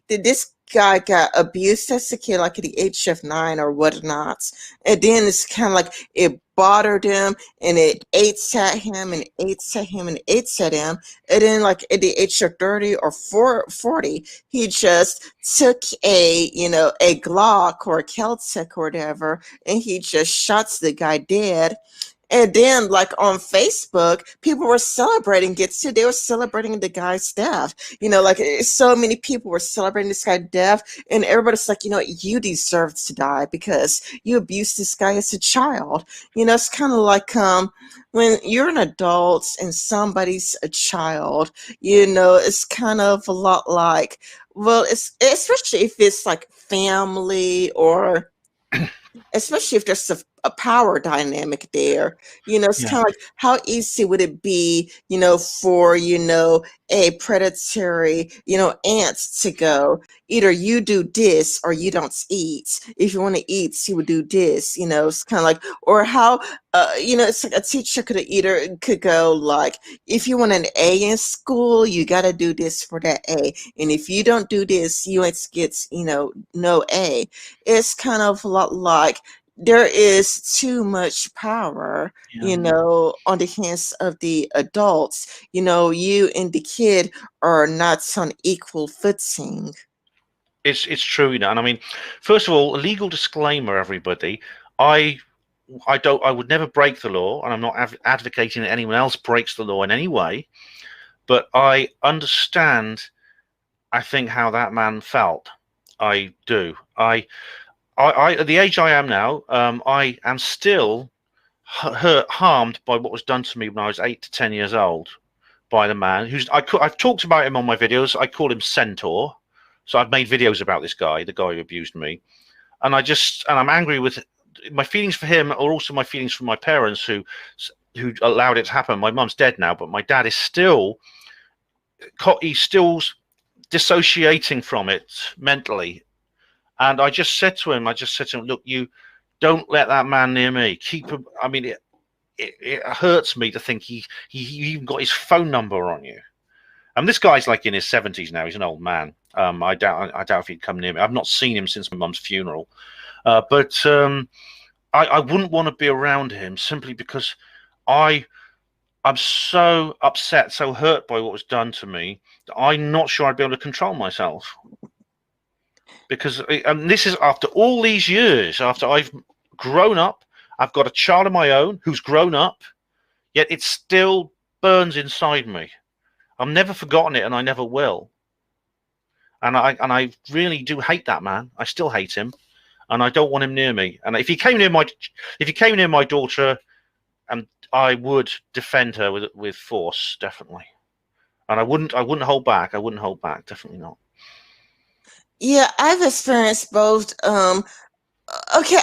this guy got abused as a kid, like at the age of 9 or whatnot. And then it's kind of like it bothered him, and it ate at him and ate at him and ate at him. And then like at the age of 30 or 40, he just took a Glock or a Celtic or whatever, and he just shot the guy dead. And then, like on Facebook, people were celebrating it too. They were celebrating the guy's death. Like so many people were celebrating this guy's death, and everybody's like, you deserve to die because you abused this guy as a child. It's kind of like when you're an adult and somebody's a child. It's kind of a lot like, well, it's especially if it's like family, or especially if there's a power dynamic there. It's Yeah, kind of like, how easy would it be, for, a predatory, ant to go, either you do this or you don't eat. If you want to eat, you would do this. It's kind of like, or how, it's like a teacher could go like, if you want an A in school, you got to do this for that A. And if you don't do this, you ain't get, no A. It's kind of a lot like there is too much power, Yeah. on the hands of the adults. You and the kid are not on equal footing. It's true, and I mean, first of all, a legal disclaimer, everybody. I I would never break the law, and I'm not advocating that anyone else breaks the law in any way. But I understand, I think, how that man felt. I do. At the age I am now, I am still hurt, harmed by what was done to me when I was 8 to 10 years old by the man I've talked about him on my videos. I call him Centaur. So I've made videos about this guy, the guy who abused me, and I'm angry with my feelings for him, or also my feelings for my parents who allowed it to happen. My mum's dead now, but my dad is he's still dissociating from it mentally. And I just said to him, look, you don't let that man near me. Keep him. I mean, it hurts me to think he even got his phone number on you. And this guy's like in his 70s now. He's an old man. I doubt if he'd come near me. I've not seen him since my mum's funeral. But I wouldn't want to be around him simply because I'm so upset, so hurt by what was done to me that I'm not sure I'd be able to control myself. Because and this is after all these years, after I've grown up, I've got a child of my own who's grown up, yet it still burns inside me. I've never forgotten it, and I never will. And I really do hate that man. I still hate him, and I don't want him near me. And if he came near my daughter, I would defend her with force, definitely. And I wouldn't hold back. I wouldn't hold back. Definitely not. Yeah, I've experienced both. Okay,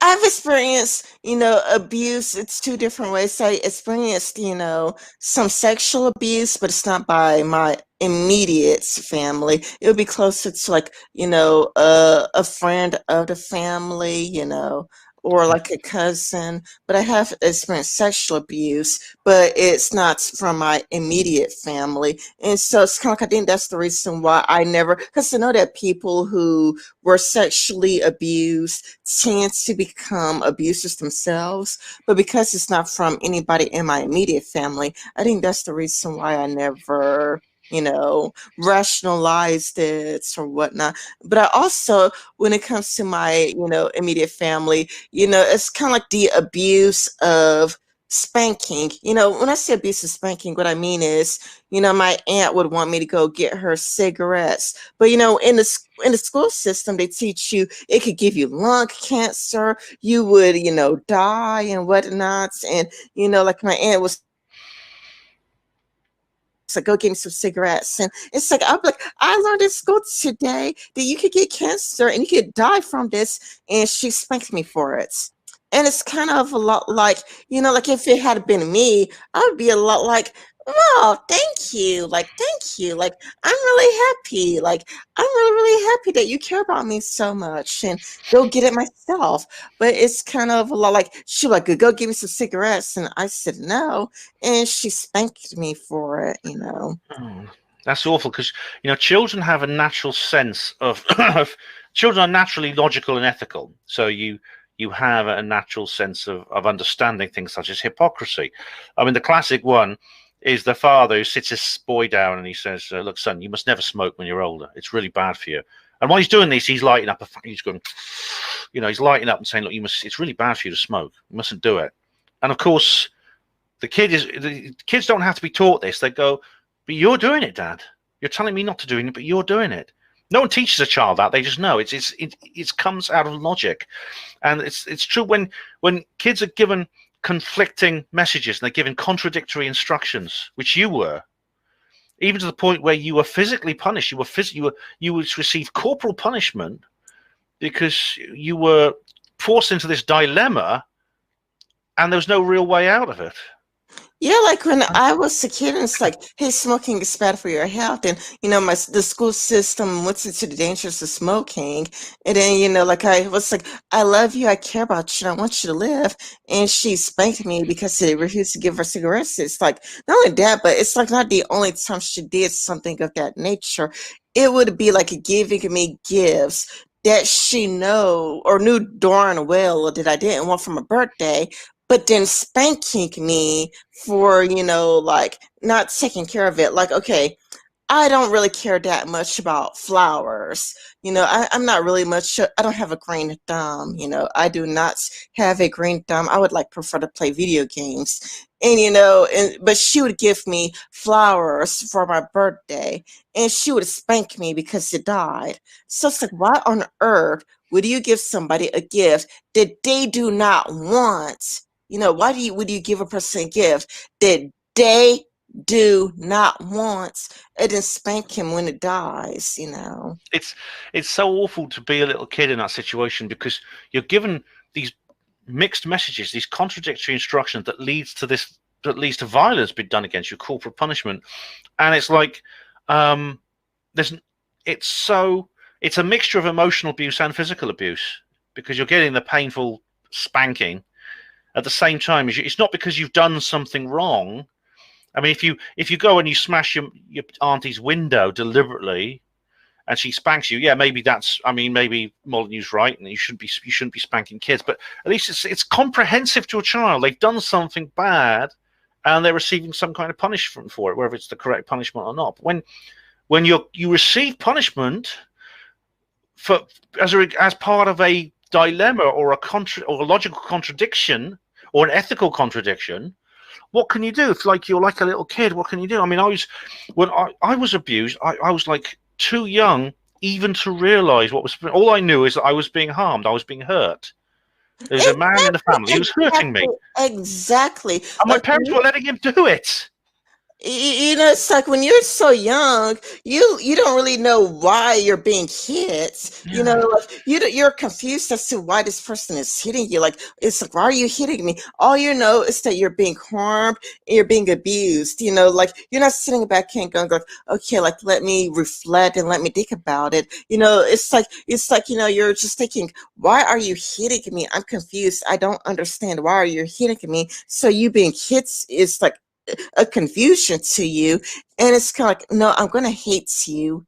I've experienced, abuse. It's two different ways. I experienced, some sexual abuse, but it's not by my immediate family. It would be closer to like, a friend of the family, or like a cousin. But I have experienced sexual abuse, but it's not from my immediate family. And so it's kind of like I think that's the reason why I never, because I know that people who were sexually abused tend to become abusers themselves. But because it's not from anybody in my immediate family, I think that's the reason why I never, rationalized it or whatnot. But I also, when it comes to my, immediate family, it's kind of like the abuse of spanking. When I say abuse of spanking, what I mean is, my aunt would want me to go get her cigarettes. But in the school system, they teach you it could give you lung cancer, you would, die and whatnot. And, like my aunt was like, go get me some cigarettes. And it's like, I'm like, I learned in school today that you could get cancer and you could die from this. And she spanked me for it. And it's kind of a lot like, like if it had been me, I would be a lot like, oh, thank you. Like, thank you. Like, I'm really happy. Like, I'm really, really happy that you care about me so much and go get it myself. But it's kind of a lot like, she was like, go give me some cigarettes. And I said, no. And she spanked me for it. Oh, that's awful because children have a natural sense of children are naturally logical and ethical. So you have a natural sense of understanding things such as hypocrisy. I mean, the classic one is the father who sits his boy down and he says, "Look, son, you must never smoke when you're older. It's really bad for you." And while he's doing this, he's lighting up. He's going, he's lighting up and saying, "Look, you must. It's really bad for you to smoke. You mustn't do it." And of course, the kids don't have to be taught this. They go, "But you're doing it, Dad. You're telling me not to do it, but you're doing it." No one teaches a child that. They just know it comes out of logic, and it's true when kids are given conflicting messages and they're given contradictory instructions, which you were, even to the point where you were physically punished. You would receive corporal punishment because you were forced into this dilemma, and there was no real way out of it. Yeah, like when I was a kid, and it's like, hey, smoking is bad for your health, and the school system wants into the dangers of smoking, and then like I was like, I love you, I care about you, I want you to live, and she spanked me because they refused to give her cigarettes. It's like not only that, but it's like not the only time she did something of that nature. It would be like giving me gifts that she knew darn well that I didn't want for my birthday, but then spanking me for, like not taking care of it. Like, okay, I don't really care that much about flowers. I'm not really much, I don't have a green thumb. I do not have a green thumb. I would like prefer to play video games. And, but she would give me flowers for my birthday and she would spank me because it died. So it's like, why on earth would you give somebody a gift that they do not want? Why would you give a person a gift that they do not want and then spank him when it dies? It's so awful to be a little kid in that situation, because you're given these mixed messages, these contradictory instructions that leads to violence being done against you, corporal punishment. And it's like, there's it's a mixture of emotional abuse and physical abuse, because you're getting the painful spanking at the same time. It's not because you've done something wrong. I mean, if you go and you smash your auntie's window deliberately and she spanks you, yeah, maybe maybe Molyneux's right, and you shouldn't be spanking kids. But at least it's comprehensive to a child. They've done something bad, and they're receiving some kind of punishment for it, whether it's the correct punishment or not. But when you receive punishment as part of a dilemma or a logical contradiction or an ethical contradiction, what can you do? If you're like a little kid, what can you do? I mean, when I was abused, I was like too young even to realize what was. All I knew is that I was being harmed. I was being hurt. There was a man in the family who was hurting me, Exactly. and my Like, parents were letting him do it. it's like when you're so young, you don't really know why you're being hit. Yeah. Like you're confused as to why this person is hitting you. Like, it's like, why are you hitting me? All you know is that you're being harmed, and you're being abused. Like you're not sitting back and going, like, okay, like let me reflect and let me think about it. It's like you're just thinking, why are you hitting me? I'm confused. I don't understand. Why are you hitting me? So you being hit is like a confusion to you, and it's kind of like, no, I'm gonna hate you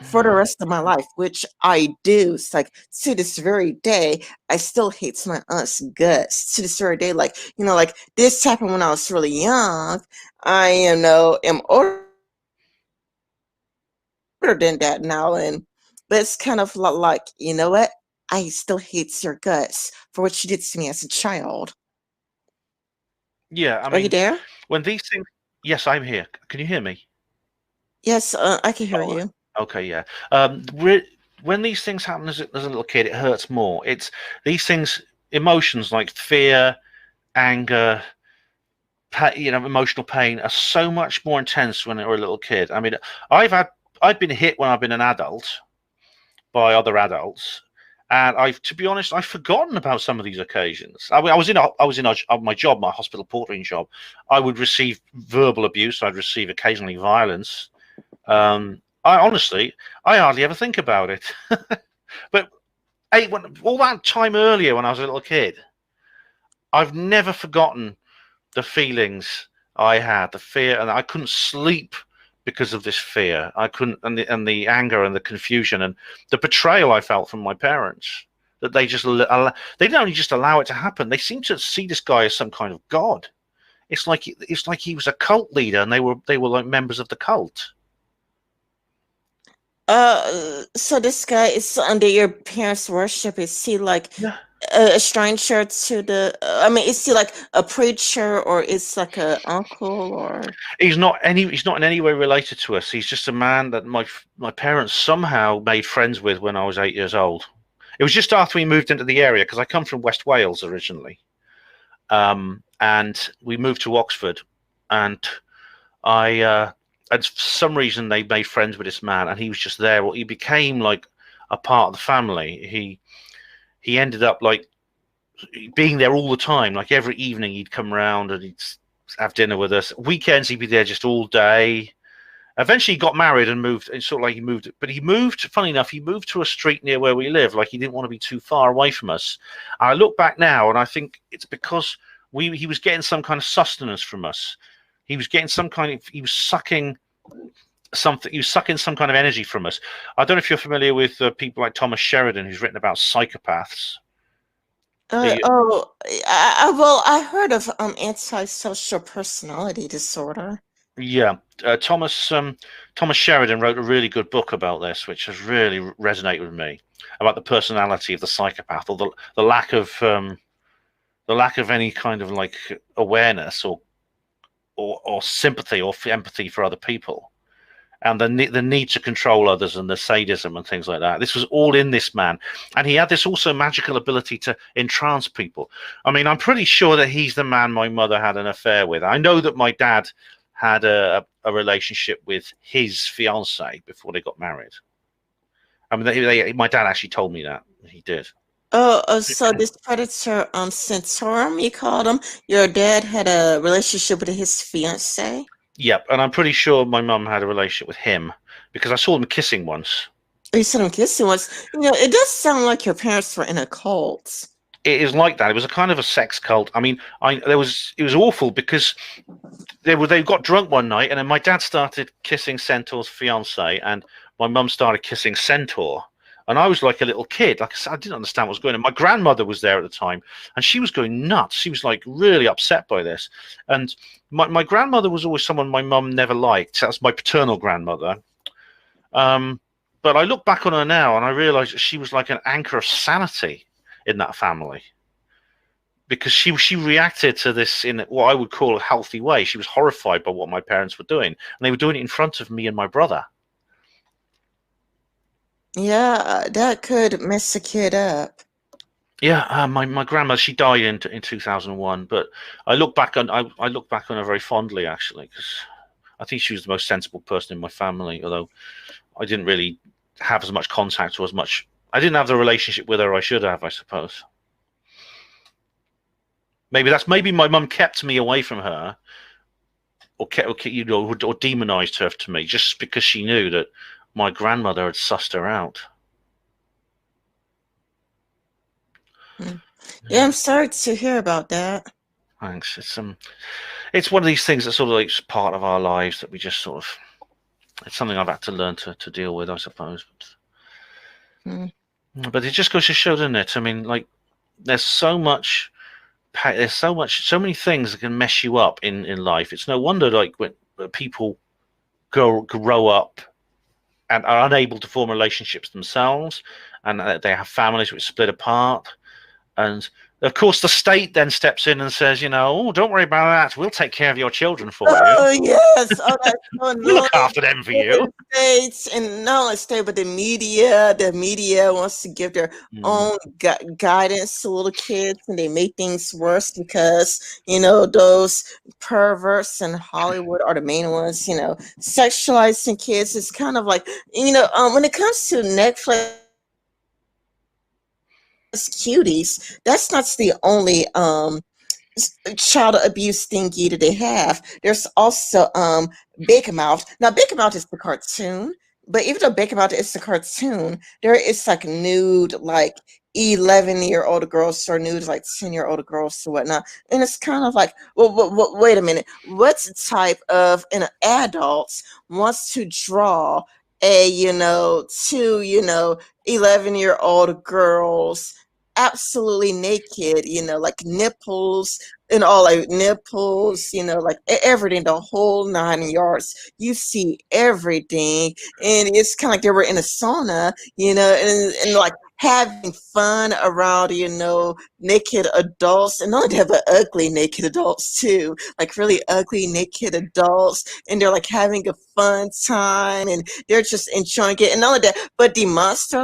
for the rest of my life, which I do. It's like, to this very day I still hate my aunt's guts to this very day. Like, like this happened when I was really young. I am older than that now, and but it's kind of like, you know what, I still hate your guts for what you did to me as a child. Yeah, I Are you mean, there? when these things. Yes, I'm here. Can you hear me? Yes, I can hear Oh, you. okay, yeah. When these things happen as a little kid, it hurts more. It's these things, emotions like fear, anger, emotional pain are so much more intense when you're a little kid. I mean, I've had I've been hit when I've been an adult by other adults, and to be honest, I've forgotten about some of these occasions. I mean, my job, my hospital portering job. I would receive verbal abuse. I'd receive occasionally violence. I hardly ever think about it. But all that time earlier when I was a little kid, I've never forgotten the feelings I had, the fear, and I couldn't sleep because of this fear. I couldn't, and the anger and the confusion and the betrayal I felt from my parents. That they they didn't only just allow it to happen. They seemed to see this guy as some kind of god. It's like he was a cult leader, and they were like members of the cult. So this guy is under your parents' worship. Is he like Yeah. a stranger to the? I mean, is he like a preacher, or is like a uncle, or? He's not in any way related to us. He's just a man that my parents somehow made friends with when I was 8 years old. It was just after we moved into the area, because I come from West Wales originally, and we moved to Oxford, and and for some reason they made friends with this man, and he was just there. Well, he became like a part of the family. He ended up like being there all the time. Like every evening he'd come around and he'd have dinner with us. Weekends he'd be there just all day. Eventually he got married and moved. It's sort of like he moved, but he moved. Funny enough, he moved to a street near where we live. Like he didn't want to be too far away from us. And I look back now and I think it's because he was getting some kind of sustenance from us. He was getting some kind of he was sucking something, you suck in some kind of energy from us. I don't know if you're familiar with people like Thomas Sheridan, who's written about psychopaths. You, Oh, well, I heard of antisocial personality disorder. yeah, Thomas Sheridan wrote a really good book about this, which has really resonated with me, about the personality of the psychopath, or the lack of any kind of like awareness or sympathy or empathy for other people, and the need to control others, and the sadism and things like that. This was all in this man, and he had this also magical ability to entrance people. I mean, I'm pretty sure that he's the man my mother had an affair with. I know that my dad had a relationship with his fiancee before they got married. I mean, my dad actually told me that he did. So this predator, Centaurum, you called him. Your dad had a relationship with his fiance. Yep, and I'm pretty sure my mum had a relationship with him because I saw them kissing once. You said him kissing once. It does sound like your parents were in a cult. It is like that. It was a kind of a sex cult. I mean, it was awful because they got drunk one night, and then my dad started kissing Centaur's fiance, and my mum started kissing Centaur, and I was like a little kid. Like I said, I didn't understand what was going on. My grandmother was there at the time, and she was going nuts. She was like really upset by this, and my grandmother was always someone my mum never liked. That's my paternal grandmother. Um, but I look back on her now, and I realise that she was like an anchor of sanity in that family, because she reacted to this in what I would call a healthy way. She was horrified by what my parents were doing, and they were doing it in front of me and my brother. Yeah, that could mess a kid up. Yeah, my grandma, she died in 2001, but I look back on her very fondly, actually, because I think she was the most sensible person in my family. Although I didn't really have as much contact or as much, I didn't have the relationship with her I should have, I suppose. Maybe my mum kept me away from her, or demonized her to me, just because she knew that my grandmother had sussed her out. Mm. Yeah, Yeah, I'm sorry to hear about that. thanks. It's one of these things that's sort of like part of our lives that we just sort of. It's something I've had to learn to deal with, I suppose. Mm. But it just goes to show, doesn't it? I mean, like, there's so much, so many things that can mess you up in life. It's no wonder, like, when people grow up and are unable to form relationships themselves, and they have families which split apart. And of course, the state then steps in and says, oh, don't worry about that. We'll take care of your children for you. Oh yes, oh that's so We'll annoying. look after them for you. The states, and not only state, but the media wants to give their Mm. own guidance to little kids, and they make things worse because those perverts in Hollywood are the main ones. Sexualizing kids is kind of like when it comes to Netflix cuties, that's not the only child abuse thingy that they have. There's also Big Mouth. Now Big Mouth is the cartoon, but even though Big Mouth is the cartoon, there is like nude, like 11-year-old girls or nude like 10-year-old girls or whatnot. And it's kind of like, well, wait a minute. What type of an adult wants to draw a two 11-year-old girls absolutely naked, like nipples and all, like nipples, like everything, the whole 9 yards. You see everything, and it's kind of like they were in a sauna, and like having fun around, naked adults, and not have ugly naked adults too, like really ugly naked adults, and they're like having a fun time, and they're just enjoying it, and all of that. But the monster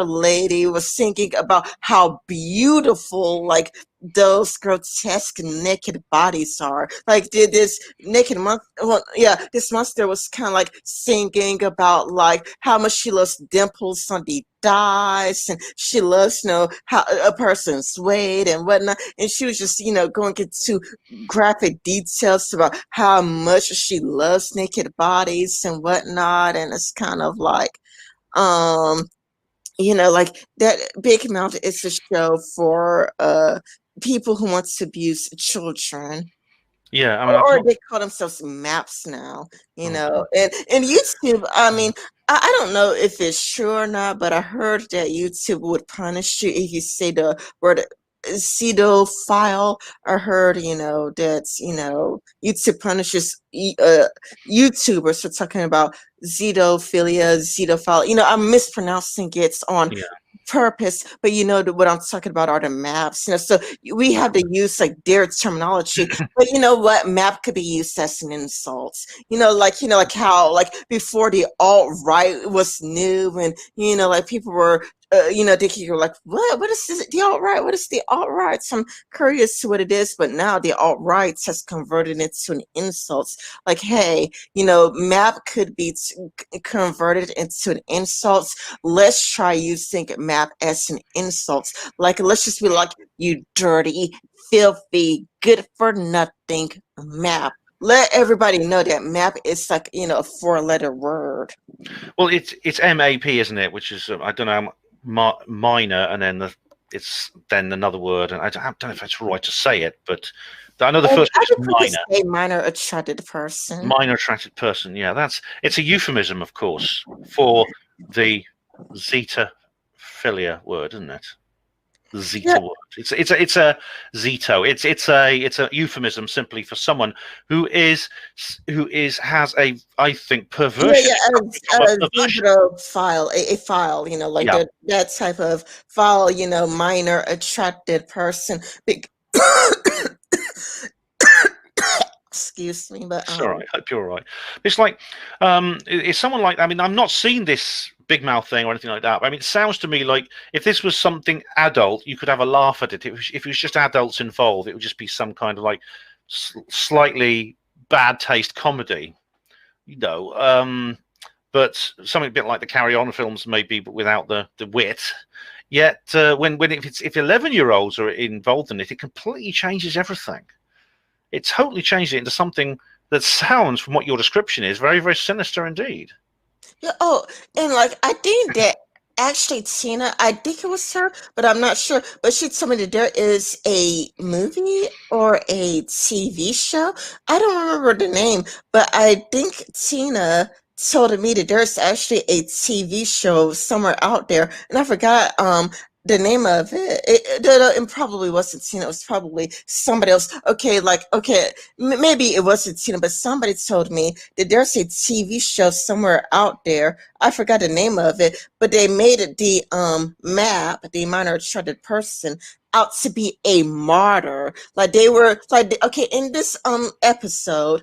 lady was singing about how beautiful, like, those grotesque naked bodies are. Like, did this naked monster? Well, yeah, this monster was kind of like singing about like how much she loves dimples on the thighs, and she loves how a person's weight and whatnot. And she was just going into graphic details about how much she loves naked bodies and whatnot. And it's kind of like um like that. Big Mouth is a show for people who want to abuse children. Yeah, I mean, I've or not. they call themselves maps now, Oh dear. and YouTube, I mean, I don't know if it's true or not, but I heard that YouTube would punish you if you say the word cedo file. I heard, that, YouTube punishes YouTubers for talking about zedophilia, zedophile. I'm mispronouncing it on Yeah. purpose, but what I'm talking about are the maps. So we have to use like their terminology, but you know what? Map could be used as an insult. Like how like before the alt right was new, and like people were. Thinking you're like, what is this, the alt right? What is the alt right? So I'm curious to what it is, but now the alt right has converted it to an insult. Like, hey, map could be converted into an insult. Let's try using map as an insult. Like, let's just be like, you dirty, filthy, good for nothing map. Let everybody know that map is like, a 4-letter word. Well, it's MAP, isn't it? Which is I don't know, minor, and then it's then another word, and I don't know if it's right to say it, but I know the first I bit is would put this minor. a minor attracted person. Minor attracted person. Yeah, it's a euphemism, of course, for the zeta philia word, isn't it? The Yeah, zeta word. It's a zeto. It's a euphemism simply for someone who has a, I think, yeah, perversion. yeah, It's coming from a a perversion. zebra file, a file, like Yeah. that type of file, minor attracted person. Excuse me, but It's all right. Hope you're all right. It's like, it's someone like. I mean, I'm not seeing this big mouth thing or anything like that. But I mean, it sounds to me like if this was something adult, you could have a laugh at it. If it was just adults involved, it would just be some kind of like slightly bad taste comedy, you know. But something a bit like the Carry On films, maybe, but without the wit. Yet, if 11-year-olds are involved in it, it completely changes everything. It totally changed it into something that sounds, from what your description is, very, very sinister indeed. yeah, oh, and like I think that actually Tina, I think it was her, but I'm not sure. But she told me that there is a movie or a TV show. I don't remember the name, but I think Tina told me that there's actually a TV show somewhere out there, and I forgot the name of it. It probably wasn't Tina. It was probably somebody else. Okay, like okay, maybe it wasn't Tina, but somebody told me that there's a TV show somewhere out there. I forgot the name of it, but they made it the map, the minor attracted person, out to be a martyr. Like they were like okay, in this episode,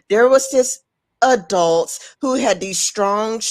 there was this adults who had these strong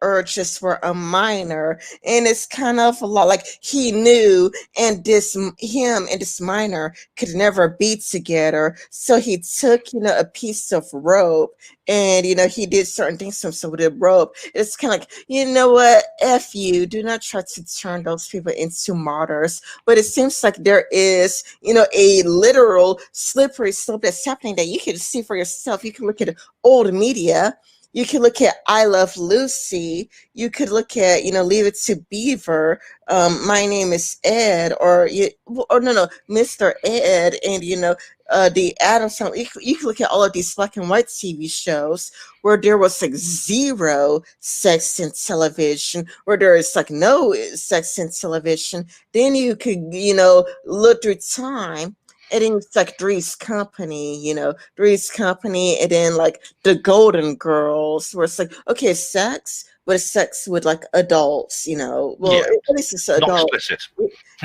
urges for a minor, and it's kind of a lot like he knew, and this him and this minor could never be together, so he took a piece of rope, and he did certain things to himself with the rope. It's kind of like, you know what, f you, do not try to turn those people into martyrs. But it seems like there is a literal slippery slope that's happening that you can see for yourself. You can look at old media. You can look at I Love Lucy. You could look at, Leave It to Beaver. My Name is Ed, or no, Mr. Ed, and the Adams Family. You can look at all of these black and white TV shows where there was like zero sex in television, where there is like no sex in television. Then you could, look through time, and then it's like Three's Company, and then like the Golden Girls, where it's like, okay, sex, but it's sex with like adults, well, Yeah, at least it's not adult. explicit.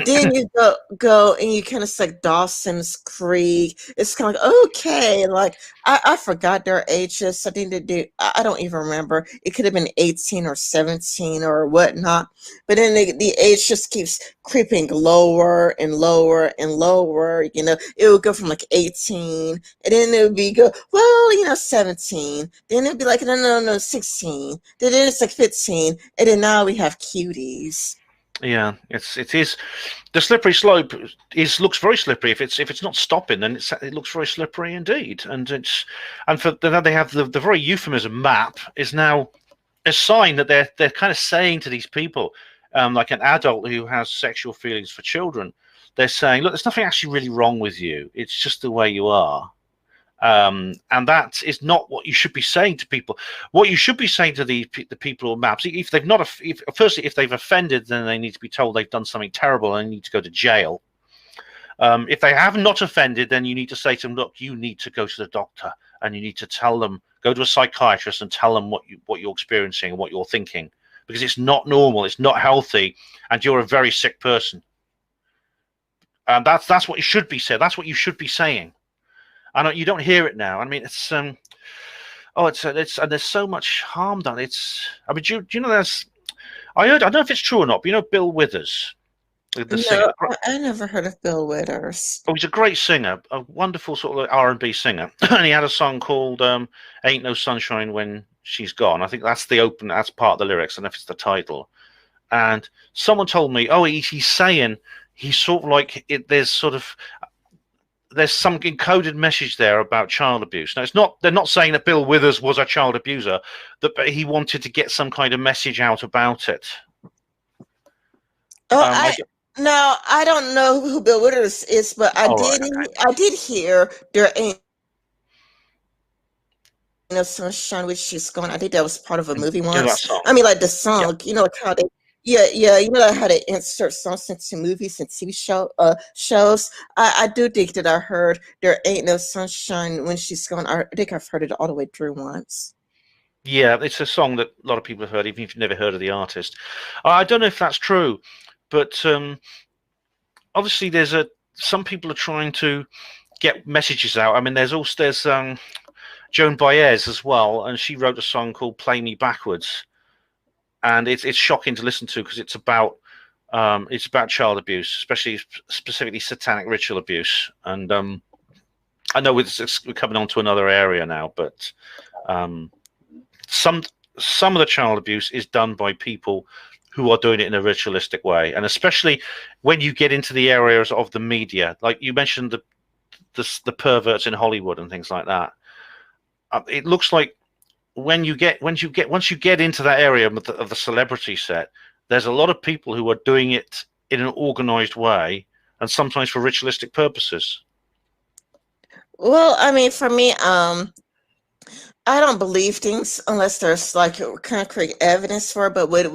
Then you go and you kind of like Dawson's Creek. It's kind of like, okay, like I forgot their ages. I think they do. I don't even remember. It could have been 18 or 17 or whatnot. But then the age just keeps creeping lower and lower and lower. It would go from like 18, and then it would be go, well, 17. Then it'd be like, no, 16. Then it's like 15, and then now we have cuties. Yeah, it is the slippery slope looks very slippery. If it's not stopping, then it looks very slippery indeed. And for now they have the very euphemism map is now a sign that they're kind of saying to these people, like an adult who has sexual feelings for children, they're saying, look, there's nothing actually really wrong with you. It's just the way you are. And that is not what you should be saying to people. What you should be saying to the people who are maps, if they've not, firstly, if they've offended, then they need to be told they've done something terrible and they need to go to jail. If they have not offended, then you need to say to them, look, you need to go to the doctor, and you need to tell them, go to a psychiatrist and tell them what you're experiencing and what you're thinking, because it's not normal, it's not healthy, and you're a very sick person. And that's what you should be saying. That's what you should be saying. And you don't hear it now. I mean, it's and there's so much harm done. I mean, do you know there's? I don't know if it's true or not, but you know Bill Withers, the singer. No, I never heard of Bill Withers. Oh, he's a great singer, a wonderful sort of R&B singer, and he had a song called "Ain't No Sunshine When She's Gone." I think that's that's part of the lyrics, and if it's the title. And someone told me, oh, he's saying he's sort of like there's some encoded message there about child abuse. Now, they're not saying that Bill Withers was a child abuser, but he wanted to get some kind of message out about it. Oh, I don't know who Bill Withers is, but I did hear there ain't no sunshine which she's gone. I think that was part of a movie once. I mean, like the song, you know, like how they you know how they insert songs into movies and TV shows. I do think that I heard there ain't no sunshine when she's gone. I think I've heard it all the way through once. Yeah, it's a song that a lot of people have heard, even if you've never heard of the artist. I don't know if that's true, but obviously some people are trying to get messages out. I mean, there's Joan Baez as well, and she wrote a song called "Play Me Backwards." And it's shocking to listen to because it's about child abuse, specifically satanic ritual abuse. And I know we're coming on to another area now, but some of the child abuse is done by people who are doing it in a ritualistic way, and especially when you get into the areas of the media, like you mentioned the perverts in Hollywood and things like that. It looks like once you get into that area of the celebrity set, there's a lot of people who are doing it in an organized way and sometimes for ritualistic purposes. Well, I mean, for me, I don't believe things unless there's like concrete evidence for it. But when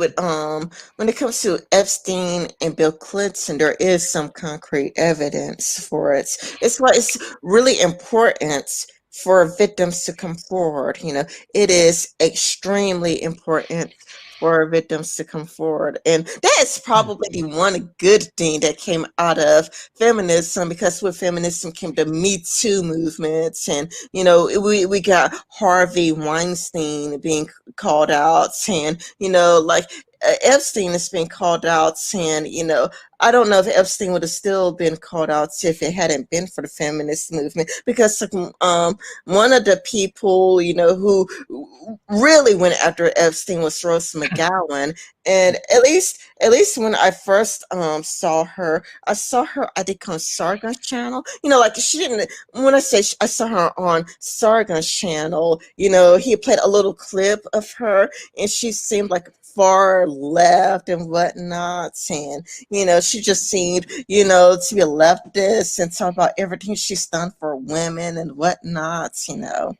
it comes to Epstein and Bill Clinton, there is some concrete evidence for it. It's why it's really important for victims to come forward. You know, it is extremely important for victims to come forward. And that is probably the one good thing that came out of feminism, because with feminism came the Me Too movements. And, you know, we got Harvey Weinstein being called out, and, you know, like Epstein is being called out, saying, you know, I don't know if Epstein would have still been called out if it hadn't been for the feminist movement, because one of the people, you know, who really went after Epstein was Rose McGowan. And at least when I first saw her, I think on Sargon's channel. You know, like she didn't. When I say I saw her on Sargon's channel, you know, he played a little clip of her, and she seemed like far left and whatnot, and, you know, she just seemed, you know, to be a leftist and talk about everything she's done for women and whatnot, you know.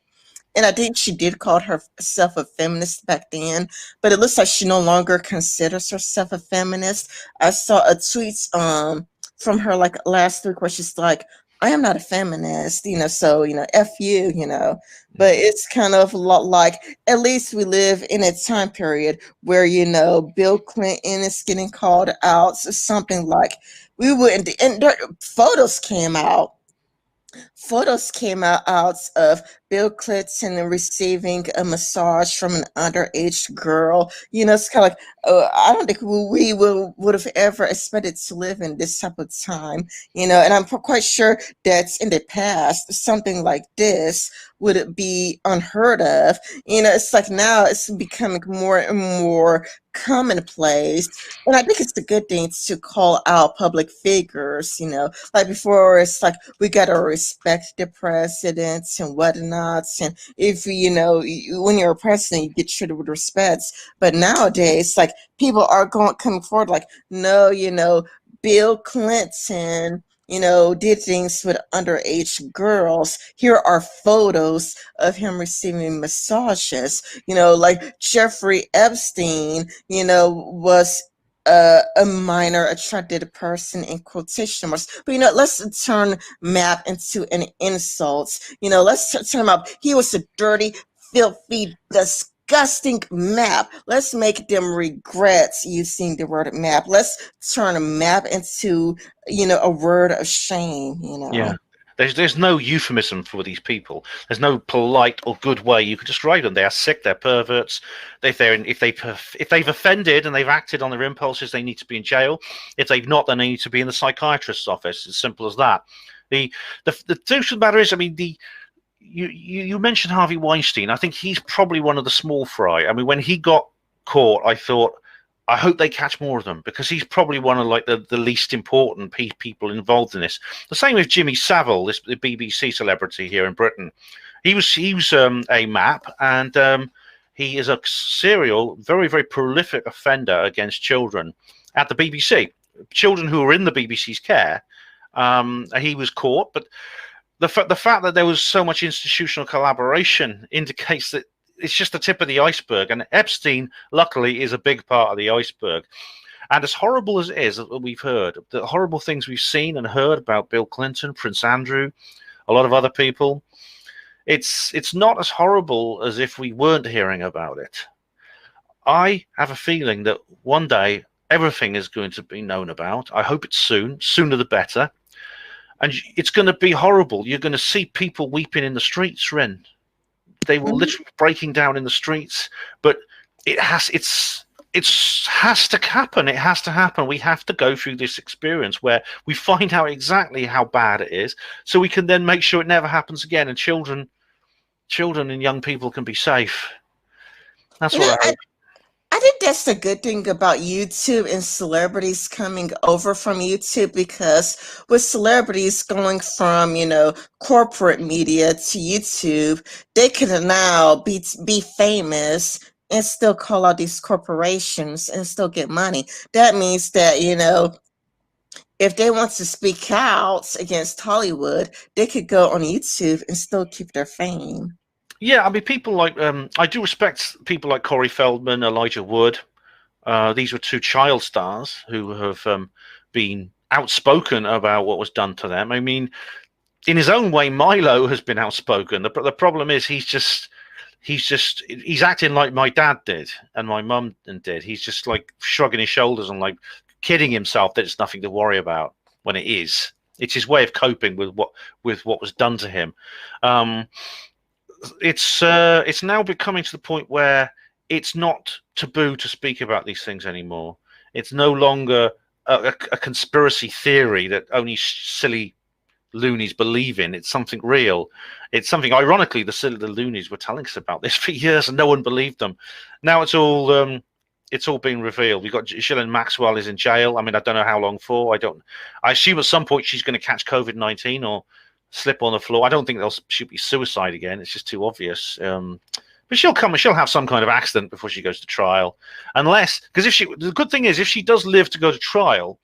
And I think she did call herself a feminist back then, but it looks like she no longer considers herself a feminist. I saw a tweet from her like last week where she's like, I am not a feminist, you know, so, you know, F you, you know. But it's kind of a lot like, at least we live in a time period where, you know, Bill Clinton is getting called out, so something like we wouldn't, and photos came out of Bill Clinton receiving a massage from an underage girl. You know, it's kind of like, I don't think we would have ever expected to live in this type of time, you know, and I'm quite sure that in the past, something like this would be unheard of. You know, it's like now it's becoming more and more commonplace. And I think it's a good thing to call out public figures, you know, like before it's like we gotta respect the presidents and whatnot. And if, you know, when you're a president, you get treated with respect. But nowadays, like, people are coming forward like, no, you know, Bill Clinton, did things with underage girls. Here are photos of him receiving massages. Like Jeffrey Epstein, was a minor attracted person in quotation marks. But let's turn Map into an insult. Let's turn him up. He was a dirty, filthy, disgusting Map. Let's make them regret using the word Map. Let's turn a Map into a word of shame. Yeah. There's no euphemism for these people. There's no polite or good way you could describe them. They are sick. They're perverts. If they've offended and they've acted on their impulses, they need to be in jail. If they've not, then they need to be in the psychiatrist's office. As simple as that. The truth of the matter is, I mean, you mentioned Harvey Weinstein. I think he's probably one of the small fry. I mean, when he got caught, I thought, I hope they catch more of them, because he's probably one of like the least important people involved in this. The same with Jimmy Savile, the BBC celebrity here in Britain. He was a MAP, and he is a serial, very, very prolific offender against children at the BBC. Children who were in the BBC's care. He was caught, but the fact that there was so much institutional collaboration indicates that it's just the tip of the iceberg, and Epstein, luckily, is a big part of the iceberg. And as horrible as it is that we've heard, the horrible things we've seen and heard about Bill Clinton, Prince Andrew, a lot of other people, it's not as horrible as if we weren't hearing about it. I have a feeling that one day everything is going to be known about. I hope it's soon, sooner the better. And it's going to be horrible. You're going to see people weeping in the streets, Rin. They were literally breaking down in the streets, but it has to happen. It has to happen. We have to go through this experience where we find out exactly how bad it is, so we can then make sure it never happens again, and children and young people can be safe. That's what I hope. I think that's the good thing about YouTube and celebrities coming over from YouTube, because with celebrities going from, corporate media to YouTube, they can now be famous and still call out these corporations and still get money. That means that, if they want to speak out against Hollywood, they could go on YouTube and still keep their fame. Yeah, I mean, people like I do respect people like Corey Feldman, Elijah Wood. These were two child stars who have been outspoken about what was done to them. I mean, in his own way, Milio has been outspoken. The problem is he's acting like my dad did and my mum did. He's just like shrugging his shoulders and like kidding himself that it's nothing to worry about, when it is. It's his way of coping with what was done to him. It's now becoming to the point where it's not taboo to speak about these things anymore. It's no longer a conspiracy theory that only silly loonies believe in. It's something real. It's something, ironically, the loonies were telling us about this for years and no one believed them. Now it's all being revealed. We've got Ghislaine Maxwell is in jail. I mean, I don't know how long for. I assume at some point she's going to catch COVID-19 or slip on the floor. I don't think she'll be suicide again. It's just too obvious. But she'll have some kind of accident before she goes to trial. Because the good thing is, if she does live to go to trial,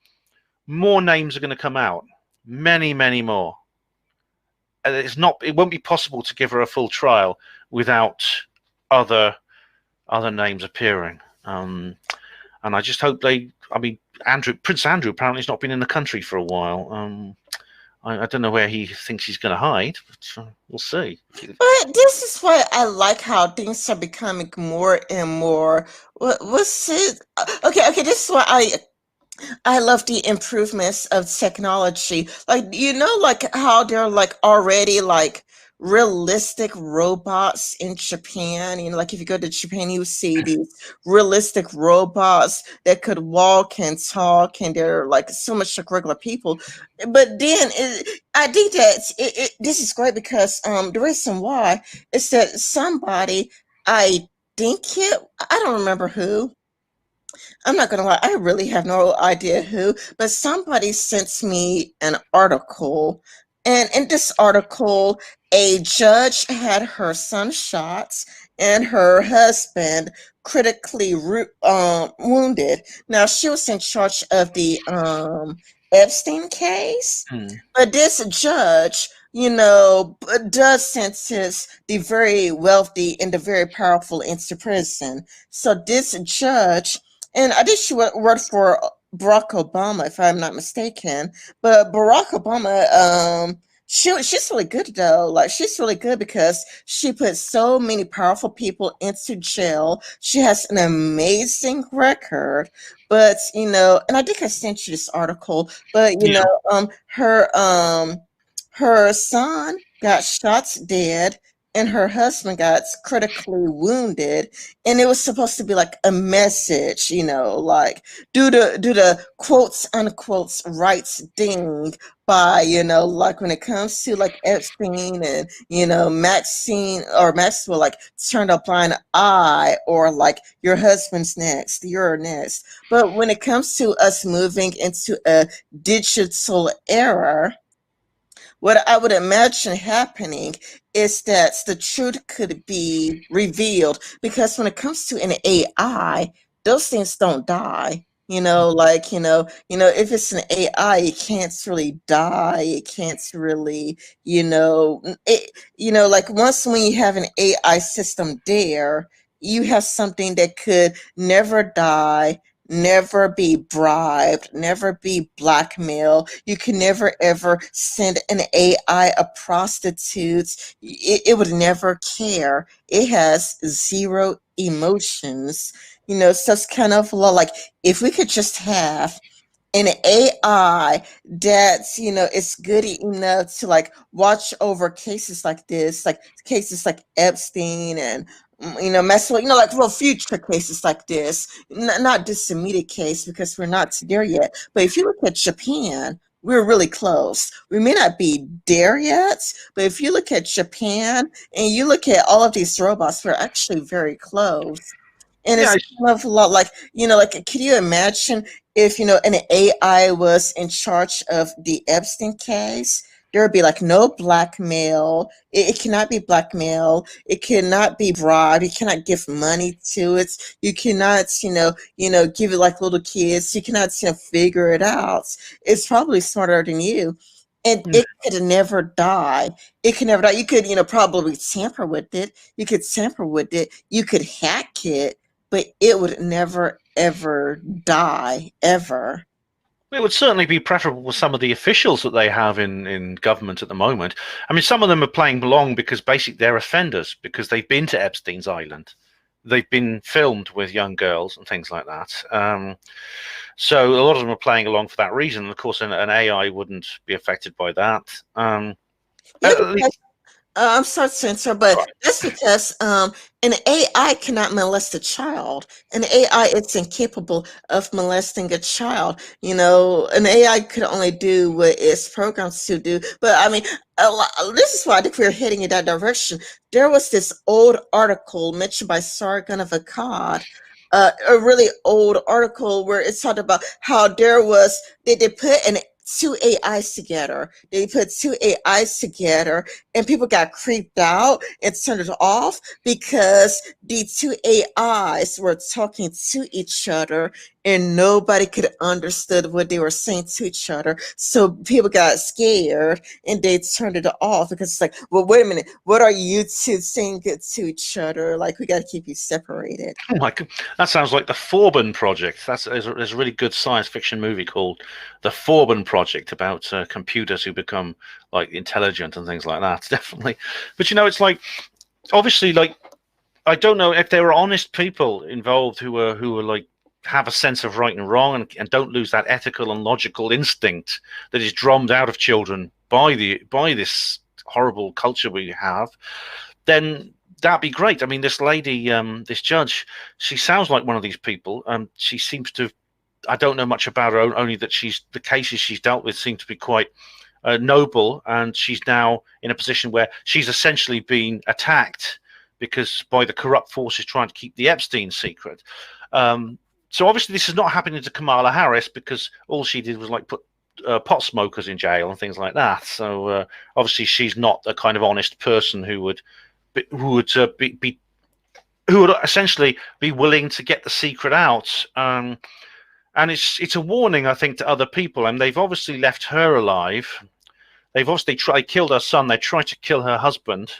more names are going to come out. Many, many more. It won't be possible to give her a full trial without other names appearing. And I just hope Prince Andrew apparently has not been in the country for a while. I don't know where he thinks he's going to hide, but we'll see. But this is why I like how things are becoming more and more. What's it? Okay. This is why I love the improvements of technology. Like, like how they're like already like realistic robots in Japan. Like if you go to Japan, you see these realistic robots that could walk and talk, and they're like so much like regular people. But then I think that this is great because the reason why is that somebody, I I don't remember who. I'm not gonna lie, I really have no idea who, but somebody sent me an article, and in this article, a judge had her son shot, and her husband critically wounded. Now, she was in charge of the Epstein case, Hmm. but this judge, does sentence the very wealthy and the very powerful into prison. So this judge, and I think she worked for Barack Obama, if I'm not mistaken. But Barack Obama, she's really good though. Like she's really good because she put so many powerful people into jail. She has an amazing record. But and I think I sent you this article. But Yeah. her son got shot dead and her husband got critically wounded, and it was supposed to be like a message, like do the quotes unquotes rights thing by, like when it comes to like Epstein and Maxine or Maxwell, like turned a blind eye, or like your husband's next, you're next. But when it comes to us moving into a digital era, what I would imagine happening is that the truth could be revealed, because when it comes to an AI, those things don't die. Like if it's an AI, it can't really die. It can't really, like once when you have an AI system there, you have something that could never die, never be bribed, never be blackmailed. You can never ever send an AI a prostitute. It would never care. It has zero emotions. So it's kind of like if we could just have an AI that's it's good enough to like watch over cases like this, like cases like Epstein and Maxwell, like real future cases like this, not this immediate case because we're not there yet. But if you look at Japan, we're really close. We may not be there yet, but if you look at Japan and you look at all of these robots, we're actually very close. And Yeah. it's kind of a lot like, like, can you imagine if, an AI was in charge of the Epstein case? There would be like no blackmail. It cannot be blackmail. It cannot be bribed. You cannot give money to it. You cannot, give it like little kids. You cannot, figure it out. It's probably smarter than you. And Hmm. it could never die. It can never die. You could, probably tamper with it. You could tamper with it. You could hack it, but it would never ever die ever. It would certainly be preferable with some of the officials that they have in government at the moment. I mean, some of them are playing along because basically they're offenders because they've been to Epstein's Island. They've been filmed with young girls and things like that. So a lot of them are playing along for that reason. Of course, an AI wouldn't be affected by that. Yeah, At least, I'm sorry to interrupt, but that's because an AI cannot molest a child. An AI is incapable of molesting a child. An AI could only do what it's programmed to do. But I mean, this is why I think we're heading in that direction. There was this old article mentioned by Sargon of Akkad. A really old article where it talked about how they put two AIs together. They put two AIs together and people got creeped out and turned it off because the two AIs were talking to each other and nobody could understand what they were saying to each other. So people got scared and they turned it off because it's like, well, wait a minute, what are you two saying good to each other? Like, we got to keep you separated. oh my, that sounds like the Forbin Project. There's a really good science fiction movie called the Forbin Project about computers who become like intelligent and things like that. Definitely, but it's like obviously like I don't know if there are honest people involved who are like have a sense of right and wrong and don't lose that ethical and logical instinct that is drummed out of children by this horrible culture we have, then that'd be great. I mean, this lady, this judge, she sounds like one of these people. She seems to. I don't know much about her, only that the cases she's dealt with seem to be quite noble, and she's now in a position where she's essentially been attacked because by the corrupt forces trying to keep the Epstein secret. So obviously this is not happening to Kamala Harris because all she did was like put pot smokers in jail and things like that. So obviously she's not the kind of honest person who would be who would essentially be willing to get the secret out. And it's a warning, I think, to other people. And they've obviously left her alive. They've obviously killed her son. They tried to kill her husband.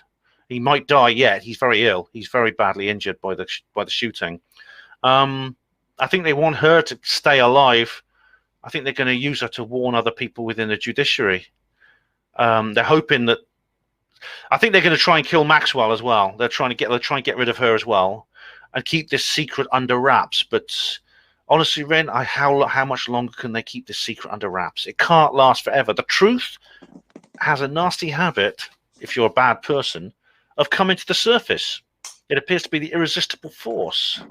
He might die yet. He's very ill. He's very badly injured by the shooting. I think they want her to stay alive. I think they're going to use her to warn other people within the judiciary. They're hoping that. I think they're going to try and kill Maxwell as well. They're trying to get rid of her as well, and keep this secret under wraps. But honestly, Ren, how much longer can they keep this secret under wraps? It can't last forever. The truth has a nasty habit, if you're a bad person, of coming to the surface. It appears to be the irresistible force.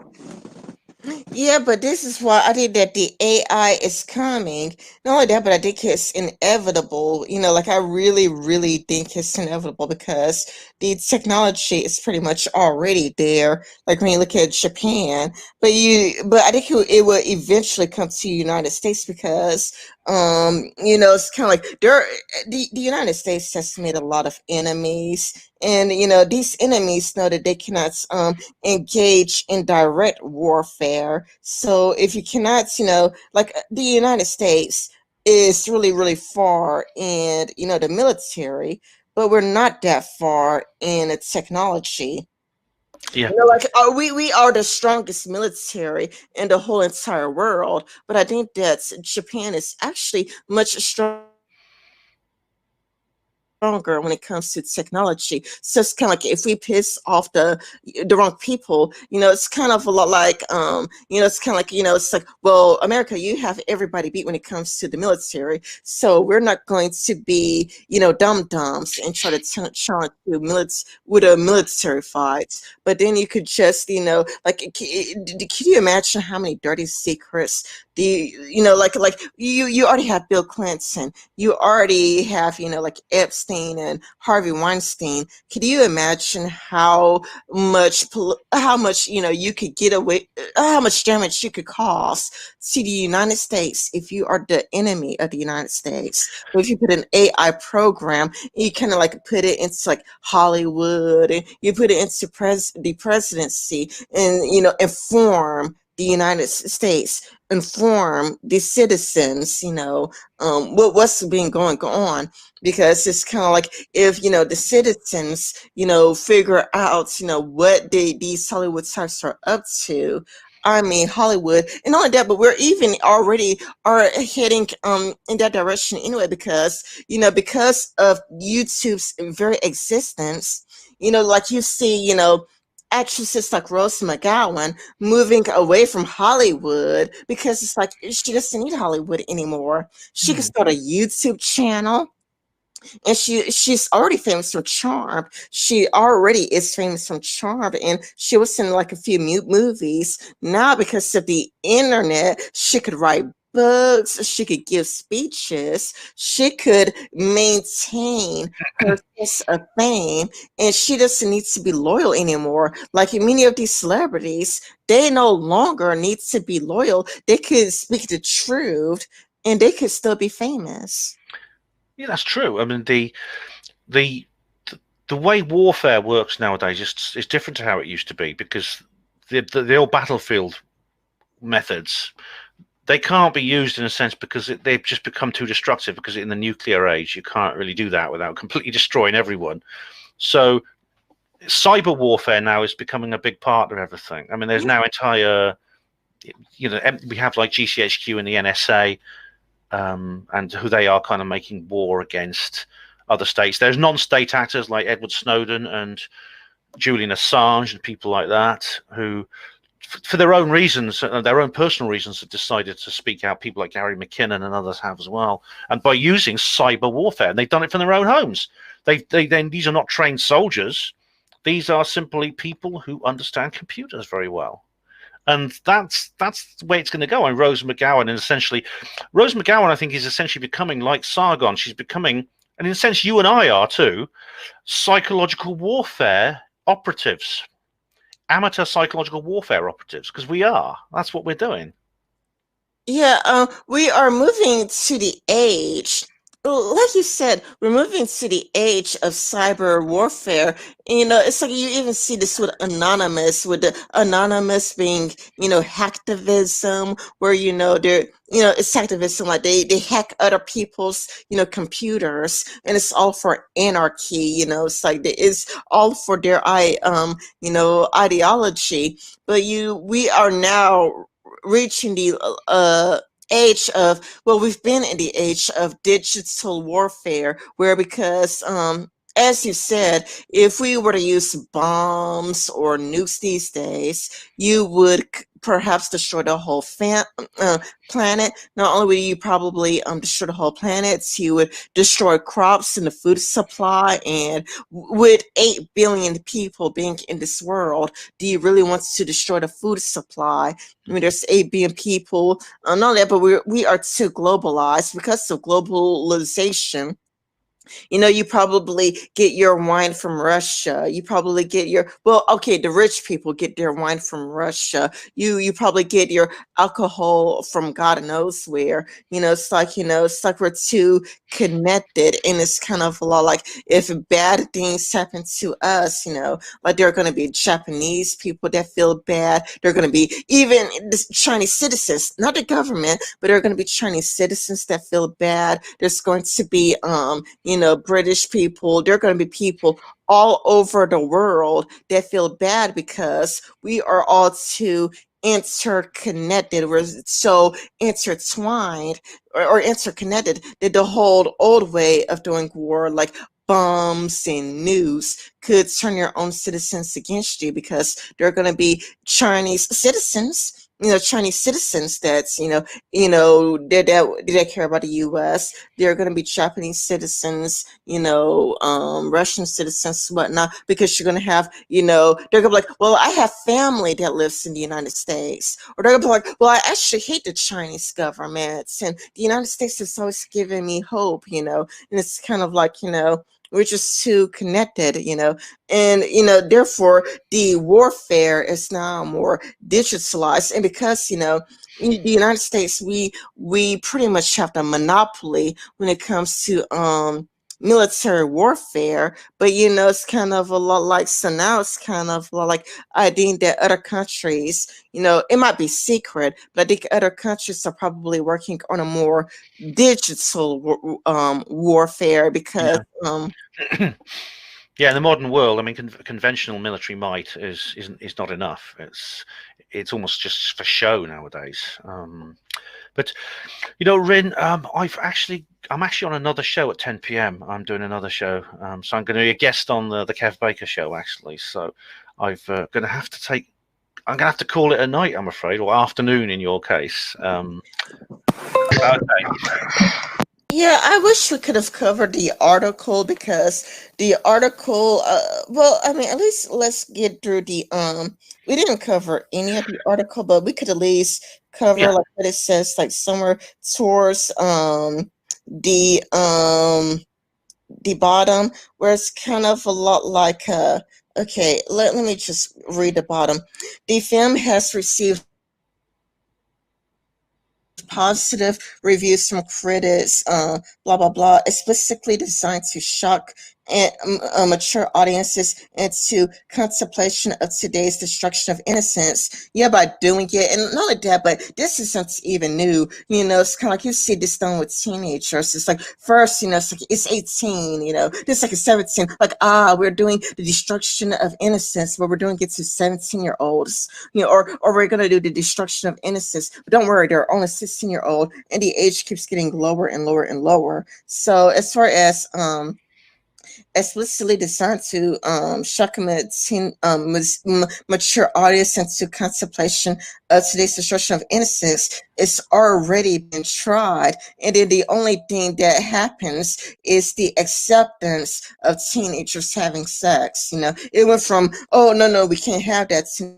Yeah, but this is why I think that the AI is coming. Not only that, but I think it's inevitable. Like I really, really think it's inevitable because the technology is pretty much already there. Like when you look at Japan, but I think it will eventually come to the United States because, it's kind of like the United States has made a lot of enemies, and these enemies know that they cannot engage in direct warfare. So if you cannot, like the United States is really, really far in, the military, but we're not that far in its technology. Yeah. Like we are the strongest military in the whole entire world, but I think that Japan is actually much stronger when it comes to technology. So it's kind of like if we piss off the wrong people, it's kind of a lot like it's kind of like it's like, well, America, you have everybody beat when it comes to the military, so we're not going to be dum dums and try to challenge you with a military fight. But then you could just like can you imagine how many dirty secrets like you already have Bill Clinton, you already have like Epstein and Harvey Weinstein. Could you imagine how much you could get away, how much damage you could cause to the United States if you are the enemy of the United States? But if you put an AI program, you kind of like put it into like Hollywood, and you put it into the presidency, and inform the United States, inform the citizens, what's been going on. Because it's kind of like if the citizens figure out what these Hollywood types are up to. I mean, Hollywood, and not only that, but we're even already are heading in that direction anyway, because of YouTube's very existence. Like you see, actresses like Rose McGowan moving away from Hollywood because it's like she doesn't need Hollywood anymore. She could start a YouTube channel, and she's already famous from Charmed. She already is famous from Charmed, and she was in like a few movies. Now, because of the internet, she could write books, she could give speeches, she could maintain her sense of fame, and she doesn't need to be loyal anymore. Like many of these celebrities, they no longer need to be loyal. They could speak the truth, and they could still be famous. Yeah, that's true. I mean, the the way warfare works nowadays is different to how it used to be, because the old battlefield methods, they can't be used in a sense because they've just become too destructive, because in the nuclear age you can't really do that without completely destroying everyone. So cyber warfare now is becoming a big part of everything. I mean, there's now entire, we have like GCHQ and the NSA, and who they are kind of making war against other states. There's non-state actors like Edward Snowden and Julian Assange and people like that who, for their own reasons, their own personal reasons, have decided to speak out. People like Gary McKinnon and others have as well, and by using cyber warfare, and they've done it from their own homes. These are not trained soldiers; these are simply people who understand computers very well, and that's the way it's going to go. And Rose McGowan, I think, is essentially becoming like Sargon. She's becoming, and in a sense, you and I are too, psychological warfare operatives. Amateur psychological warfare operatives, because we are. That's what we're doing. Yeah, we are moving to the age like you said, we're moving to the age of cyber warfare. It's like you even see this with Anonymous, with the Anonymous being, hacktivism, where, they're, it's hacktivism, like they hack other people's, computers, and it's all for anarchy, it's like it's all for their, ideology. But we are now reaching the, age of well, we've been in the age of digital warfare, where because as you said, if we were to use bombs or nukes these days, you would perhaps destroy the whole planet. Not only would you probably destroy the whole planet, you would destroy crops and the food supply. And with 8 billion people being in this world, do you really want to destroy the food supply? I mean, there's 8 billion people. Not only that, but we are too globalized because of globalization. You probably get your wine from Russia. You probably get okay, the rich people get their wine from Russia. You probably get your alcohol from God knows where. It's like we're too connected, and it's kind of a lot like if bad things happen to us, like there are going to be Japanese people that feel bad. There are going to be even Chinese citizens, not the government, but there are going to be Chinese citizens that feel bad. There's going to be British people. There are going to be people all over the world that feel bad because we are all too interconnected. We're so intertwined or interconnected that the whole old way of doing war, like bombs and news, could turn your own citizens against you, because there are going to be Chinese citizens that's, that care about the U.S. There are going to be Japanese citizens, Russian citizens, whatnot, because you're going to have, they're going to be like, well, I have family that lives in the United States. Or they're going to be like, well, I actually hate the Chinese government, and the United States has always given me hope, and it's kind of like, we're just too connected, and, therefore the warfare is now more digitalized. And because, in the United States, we pretty much have the monopoly when it comes to military warfare. But it's kind of a lot like, so now it's kind of a lot like, I think that other countries, it might be secret, but I think other countries are probably working on a more digital warfare, because Yeah. Yeah, in the modern world, I mean, conventional military might is not enough. It's almost just for show nowadays. But Rin, I'm actually on another show at 10 p.m. I'm doing another show, so I'm going to be a guest on the Kev Baker show, actually. So I'm going to have to call it a night, I'm afraid, or afternoon in your case. Okay. Yeah, I wish we could have covered the article, because the article, well, I mean, at least let's get through we didn't cover any of the article, but we could at least cover Yeah. like what it says, like somewhere towards the the bottom, where it's kind of a lot like, okay, let me just read the bottom. The film has received positive reviews from critics, blah blah blah, explicitly designed to shock and mature audiences into contemplation of today's destruction of innocence. Yeah, by doing it, and not only that, but this isn't even new. It's kind of like you see this done with teenagers. It's like first, it's like it's 18. This like a 17. Like we're doing the destruction of innocence, but we're doing it to 17-year-olds. Or we're gonna do the destruction of innocence. But don't worry, they're only 16-year-old, and the age keeps getting lower and lower and lower. So as far as explicitly designed to shock a mature audience into contemplation of today's destruction of innocence, it's already been tried. And then the only thing that happens is the acceptance of teenagers having sex. It went from, oh, no, no, we can't have that, to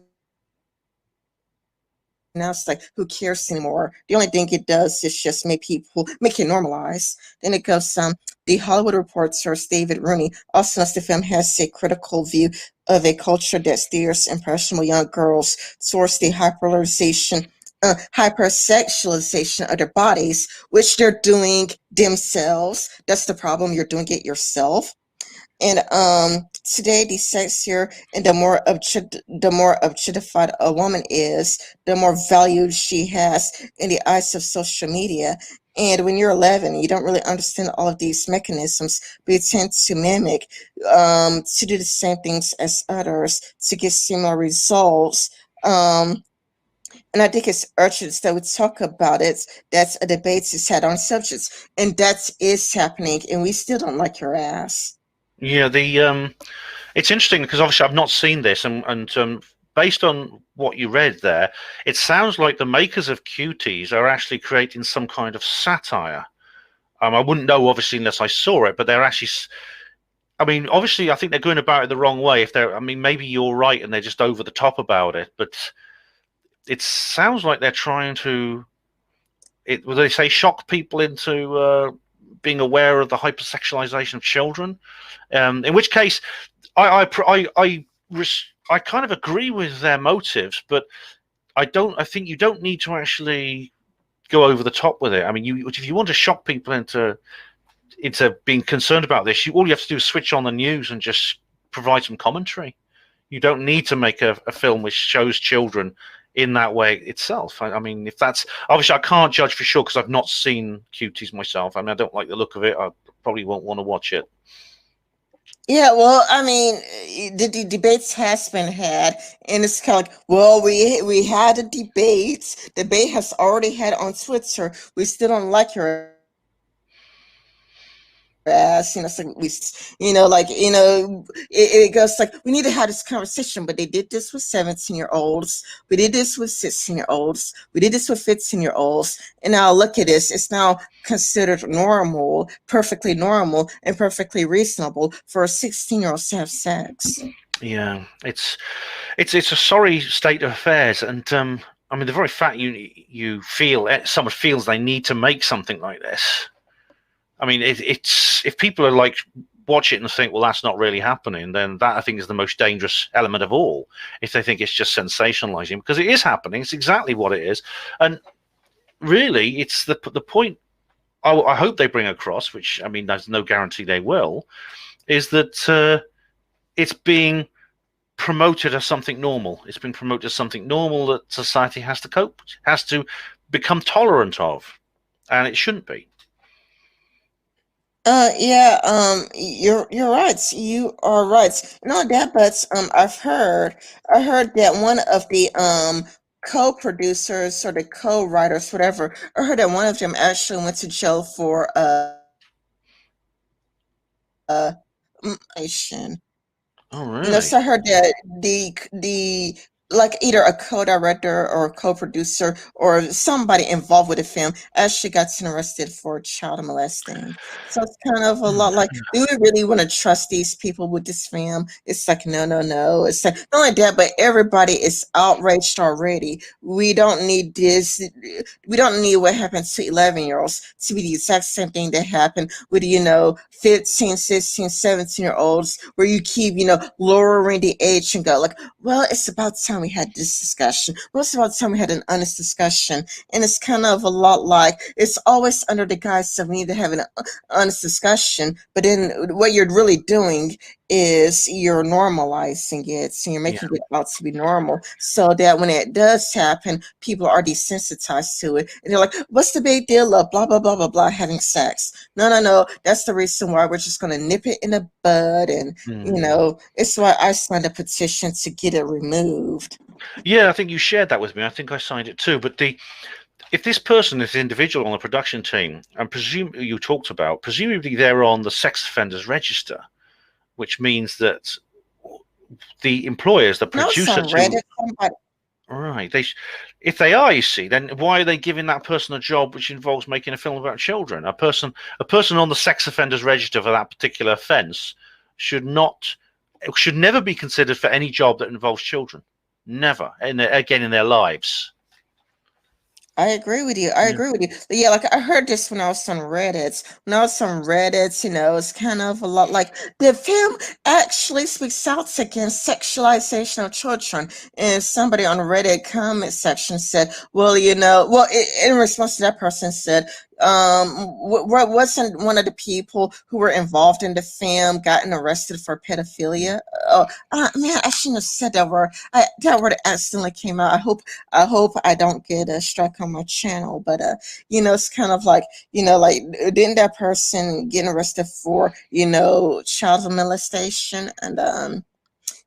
now it's like, who cares anymore? The only thing it does is just make it normalize. Then it goes, the Hollywood Reporter's David Rooney also notes the film has a critical view of a culture that steers impressionable young girls towards the hyperpolarization hypersexualization of their bodies, which they're doing themselves. That's the problem. You're doing it yourself. And today, the sexier and the more objectified a woman is, the more value she has in the eyes of social media. And when you're 11, you don't really understand all of these mechanisms, but you tend to mimic, to do the same things as others to get similar results. And I think it's urgent that we talk about it. That's a debate is had on subjects, and that is happening, and we still don't like your ass. Yeah, it's interesting because obviously I've not seen this, and based on what you read there, it sounds like the makers of Cuties are actually creating some kind of satire. I wouldn't know obviously unless I saw it, but they're actually. I mean, obviously, I think they're going about it the wrong way. If they're, I mean, maybe you're right and they're just over the top about it, but it sounds like they're trying to. What they say, shock people into being aware of the hypersexualization of children. In which case, I kind of agree with their motives, but I don't. I think you don't need to actually go over the top with it. I mean, if you want to shock people into being concerned about this, all you have to do is switch on the news and just provide some commentary. You don't need to make a film which shows children in that way itself. I mean, if that's obviously I can't judge for sure because I've not seen Cuties myself. I mean, I don't like the look of it. I probably won't want to watch it. Yeah, well, I mean, the debates has been had, and it's kind of like, well, we had a debate. Debate has already had on Twitter. We still don't like your ass. It goes like we need to have this conversation. But they did this with 17-year-olds. We did this with 16-year-olds. We did this with 15-year-olds. And now look at this. It's now considered normal, and perfectly reasonable for a 16-year-old to have sex. Yeah, it's a sorry state of affairs, and I mean the very fact you feel someone feels they need to make something like this. I mean, it's if people are like watch it and think, well, that's not really happening, then that I think is the most dangerous element of all. If they think it's just sensationalizing, because it is happening, it's exactly what it is, and really, it's the point. I hope they bring across, which I mean, there's no guarantee they will, is that it's being promoted as something normal. It's been promoted as something normal that society has to cope, has to become tolerant of, and it shouldn't be. Yeah, you're right. You are right. Not that, but I heard that one of the co-producers or the co-writers, whatever, I heard that one of them actually went to jail for molestation. Oh, So really? I heard that the like either a co-director or a co-producer or somebody involved with the film actually got arrested for child molesting. So it's kind of a lot like, do we really want to trust these people with this film? It's like, no, no, no. It's like not only that, but everybody is outraged already. We don't need this. We don't need what happens to 11-year-olds to be the exact same thing that happened with 15, 16, 17-year-olds, where you keep lowering the age and go like, well, it's about time we had this discussion. Well, it's about time we had an honest discussion. And it's kind of a lot like it's always under the guise of we need to have an honest discussion, but then what you're really doing is you're normalizing it, so you're Yeah. making it out to be normal, so that when it does happen, people are desensitized to it, and they're like, "What's the big deal of blah blah blah blah blah having sex?" No, no, no. That's the reason why we're just going to nip it in the bud, and Mm. it's why I signed a petition to get it removed. Yeah, I think you shared that with me. I think I signed it too. But if this person, this individual on the production team, and presume you talked about, presumably they're on the sex offenders register, which means that the employers, the No, it's producer on to Reddit. Somebody, right, if they are, you see, then why are they giving that person a job which involves making a film about children? A person on the sex offenders register for that particular offence should not, should never be considered for any job that involves children. Never, again in their lives. I agree with you. I Yeah. agree with you. But yeah, like I heard this when I was on Reddit. When I was on Reddit, it's kind of a lot like the film actually speaks out against sexualization of children. And somebody on Reddit comment section said, "Well, in response to that person said, wasn't one of the people who were involved in the film gotten arrested for pedophilia?" Oh, man, I shouldn't have said that word. That word accidentally came out. I hope I don't get a strike on my channel, but it's kind of like, like didn't that person get arrested for, child molestation and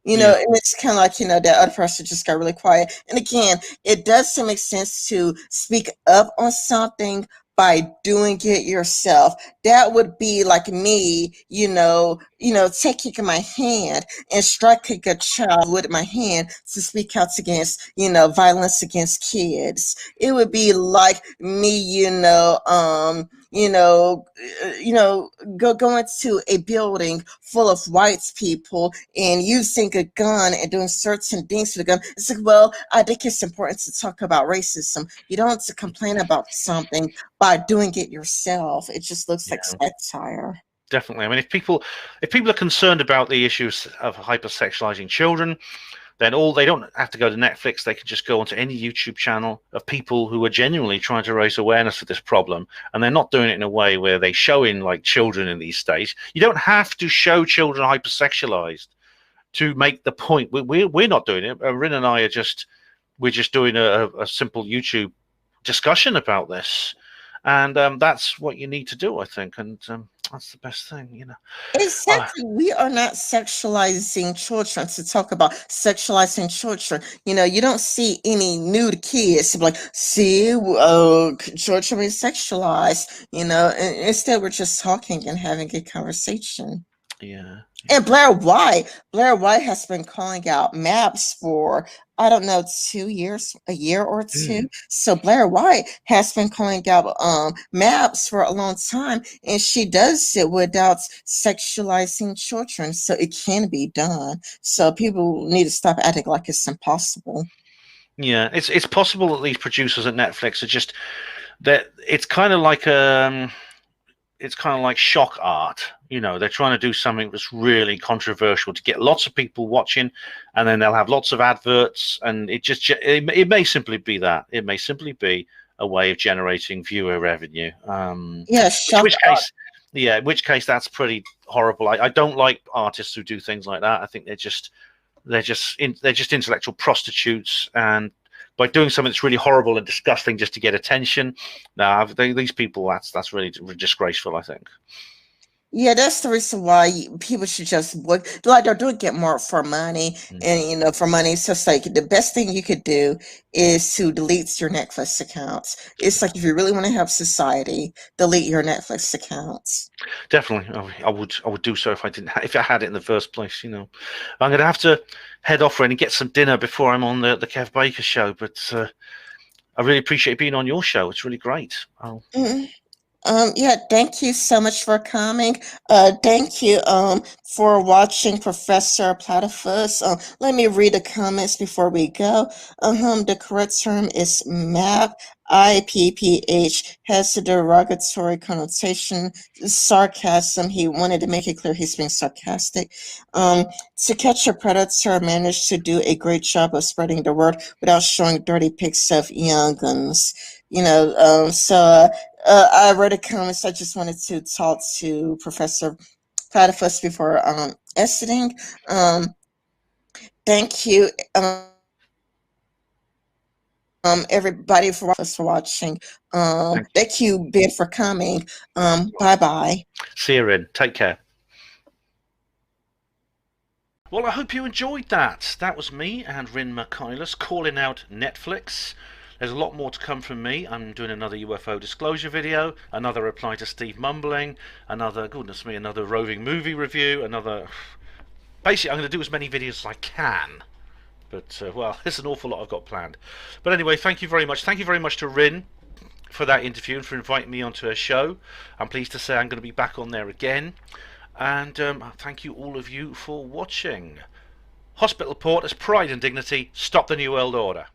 Yeah. and it's kind of like, that other person just got really quiet. And again, it doesn't make sense to speak up on something by doing it yourself. That would be like me, taking my hand and striking a child with my hand to speak out against, violence against kids. It would be like me, going to a building full of white people and using a gun and doing certain things to the gun. It's like, well, I think it's important to talk about racism. You don't have to complain about something by doing it yourself. It just looks like Yeah. satire. Definitely. I mean, if people are concerned about the issues of hypersexualizing children, then they don't have to go to Netflix. They can just go onto any YouTube channel of people who are genuinely trying to raise awareness of this problem, and they're not doing it in a way where they show in like children in these states. You don't have to show children hypersexualized to make the point. We're not doing it. Rin and I we're just doing a simple YouTube discussion about this, and that's what you need to do, I think, and that's the best thing. Uh, Exactly. We are not sexualizing children to talk about sexualizing children. You don't see any nude kids to be like, see, children is sexualized, instead we're just talking and having a conversation. yeah, And Blair White has been calling out maps for, I don't know, 2 years, a year or two. yeah. So Blair White has been calling out maps for a long time, and she does it without sexualizing children. So it can be done. So people need to stop acting like it's impossible. Yeah, it's possible that these producers at Netflix are just that. It's kind of like shock art. They're trying to do something that's really controversial to get lots of people watching, and then they'll have lots of adverts, and it may simply be that. It may simply be a way of generating viewer revenue. Yeah, Which, shock. which case, yeah, in which case that's pretty horrible. I don't like artists who do things like that. I think they're just intellectual prostitutes, and by doing something that's really horrible and disgusting just to get attention, these people, that's really disgraceful, I think. Yeah, that's the reason why people should just work. Like they're doing it more for money, and Mm. for money, it's just like the best thing you could do is to delete your Netflix accounts. It's like if you really want to help society, delete your Netflix accounts. Definitely, I would do so if I had it in the first place. I'm going to have to head off and get some dinner before I'm on the Kev Baker show. But I really appreciate being on your show. It's really great. Mhm. Yeah, thank you so much for coming. Thank you for watching Professor Platypus. Let me read the comments before we go. The correct term is map. IPPH has a derogatory connotation, sarcasm. He wanted to make it clear he's being sarcastic. To Catch a Predator managed to do a great job of spreading the word without showing dirty pics of young guns. I read the comments. I just wanted to talk to Professor Platypus before exiting. Um, Thank you, everybody for watching. Thank you. Thank you, Ben, for coming. Bye bye. See you, Rin. Take care. Well, I hope you enjoyed that. That was me and Rin Michaelis calling out Netflix. There's a lot more to come from me. I'm doing another UFO disclosure video, another reply to Steve Mumbling, another roving movie review, Basically, I'm going to do as many videos as I can. But, well, there's an awful lot I've got planned. But anyway, thank you very much. Thank you very much to Rin for that interview and for inviting me onto her show. I'm pleased to say I'm going to be back on there again. And thank you all of you for watching. Hospital Port as Pride and Dignity. Stop the New World Order.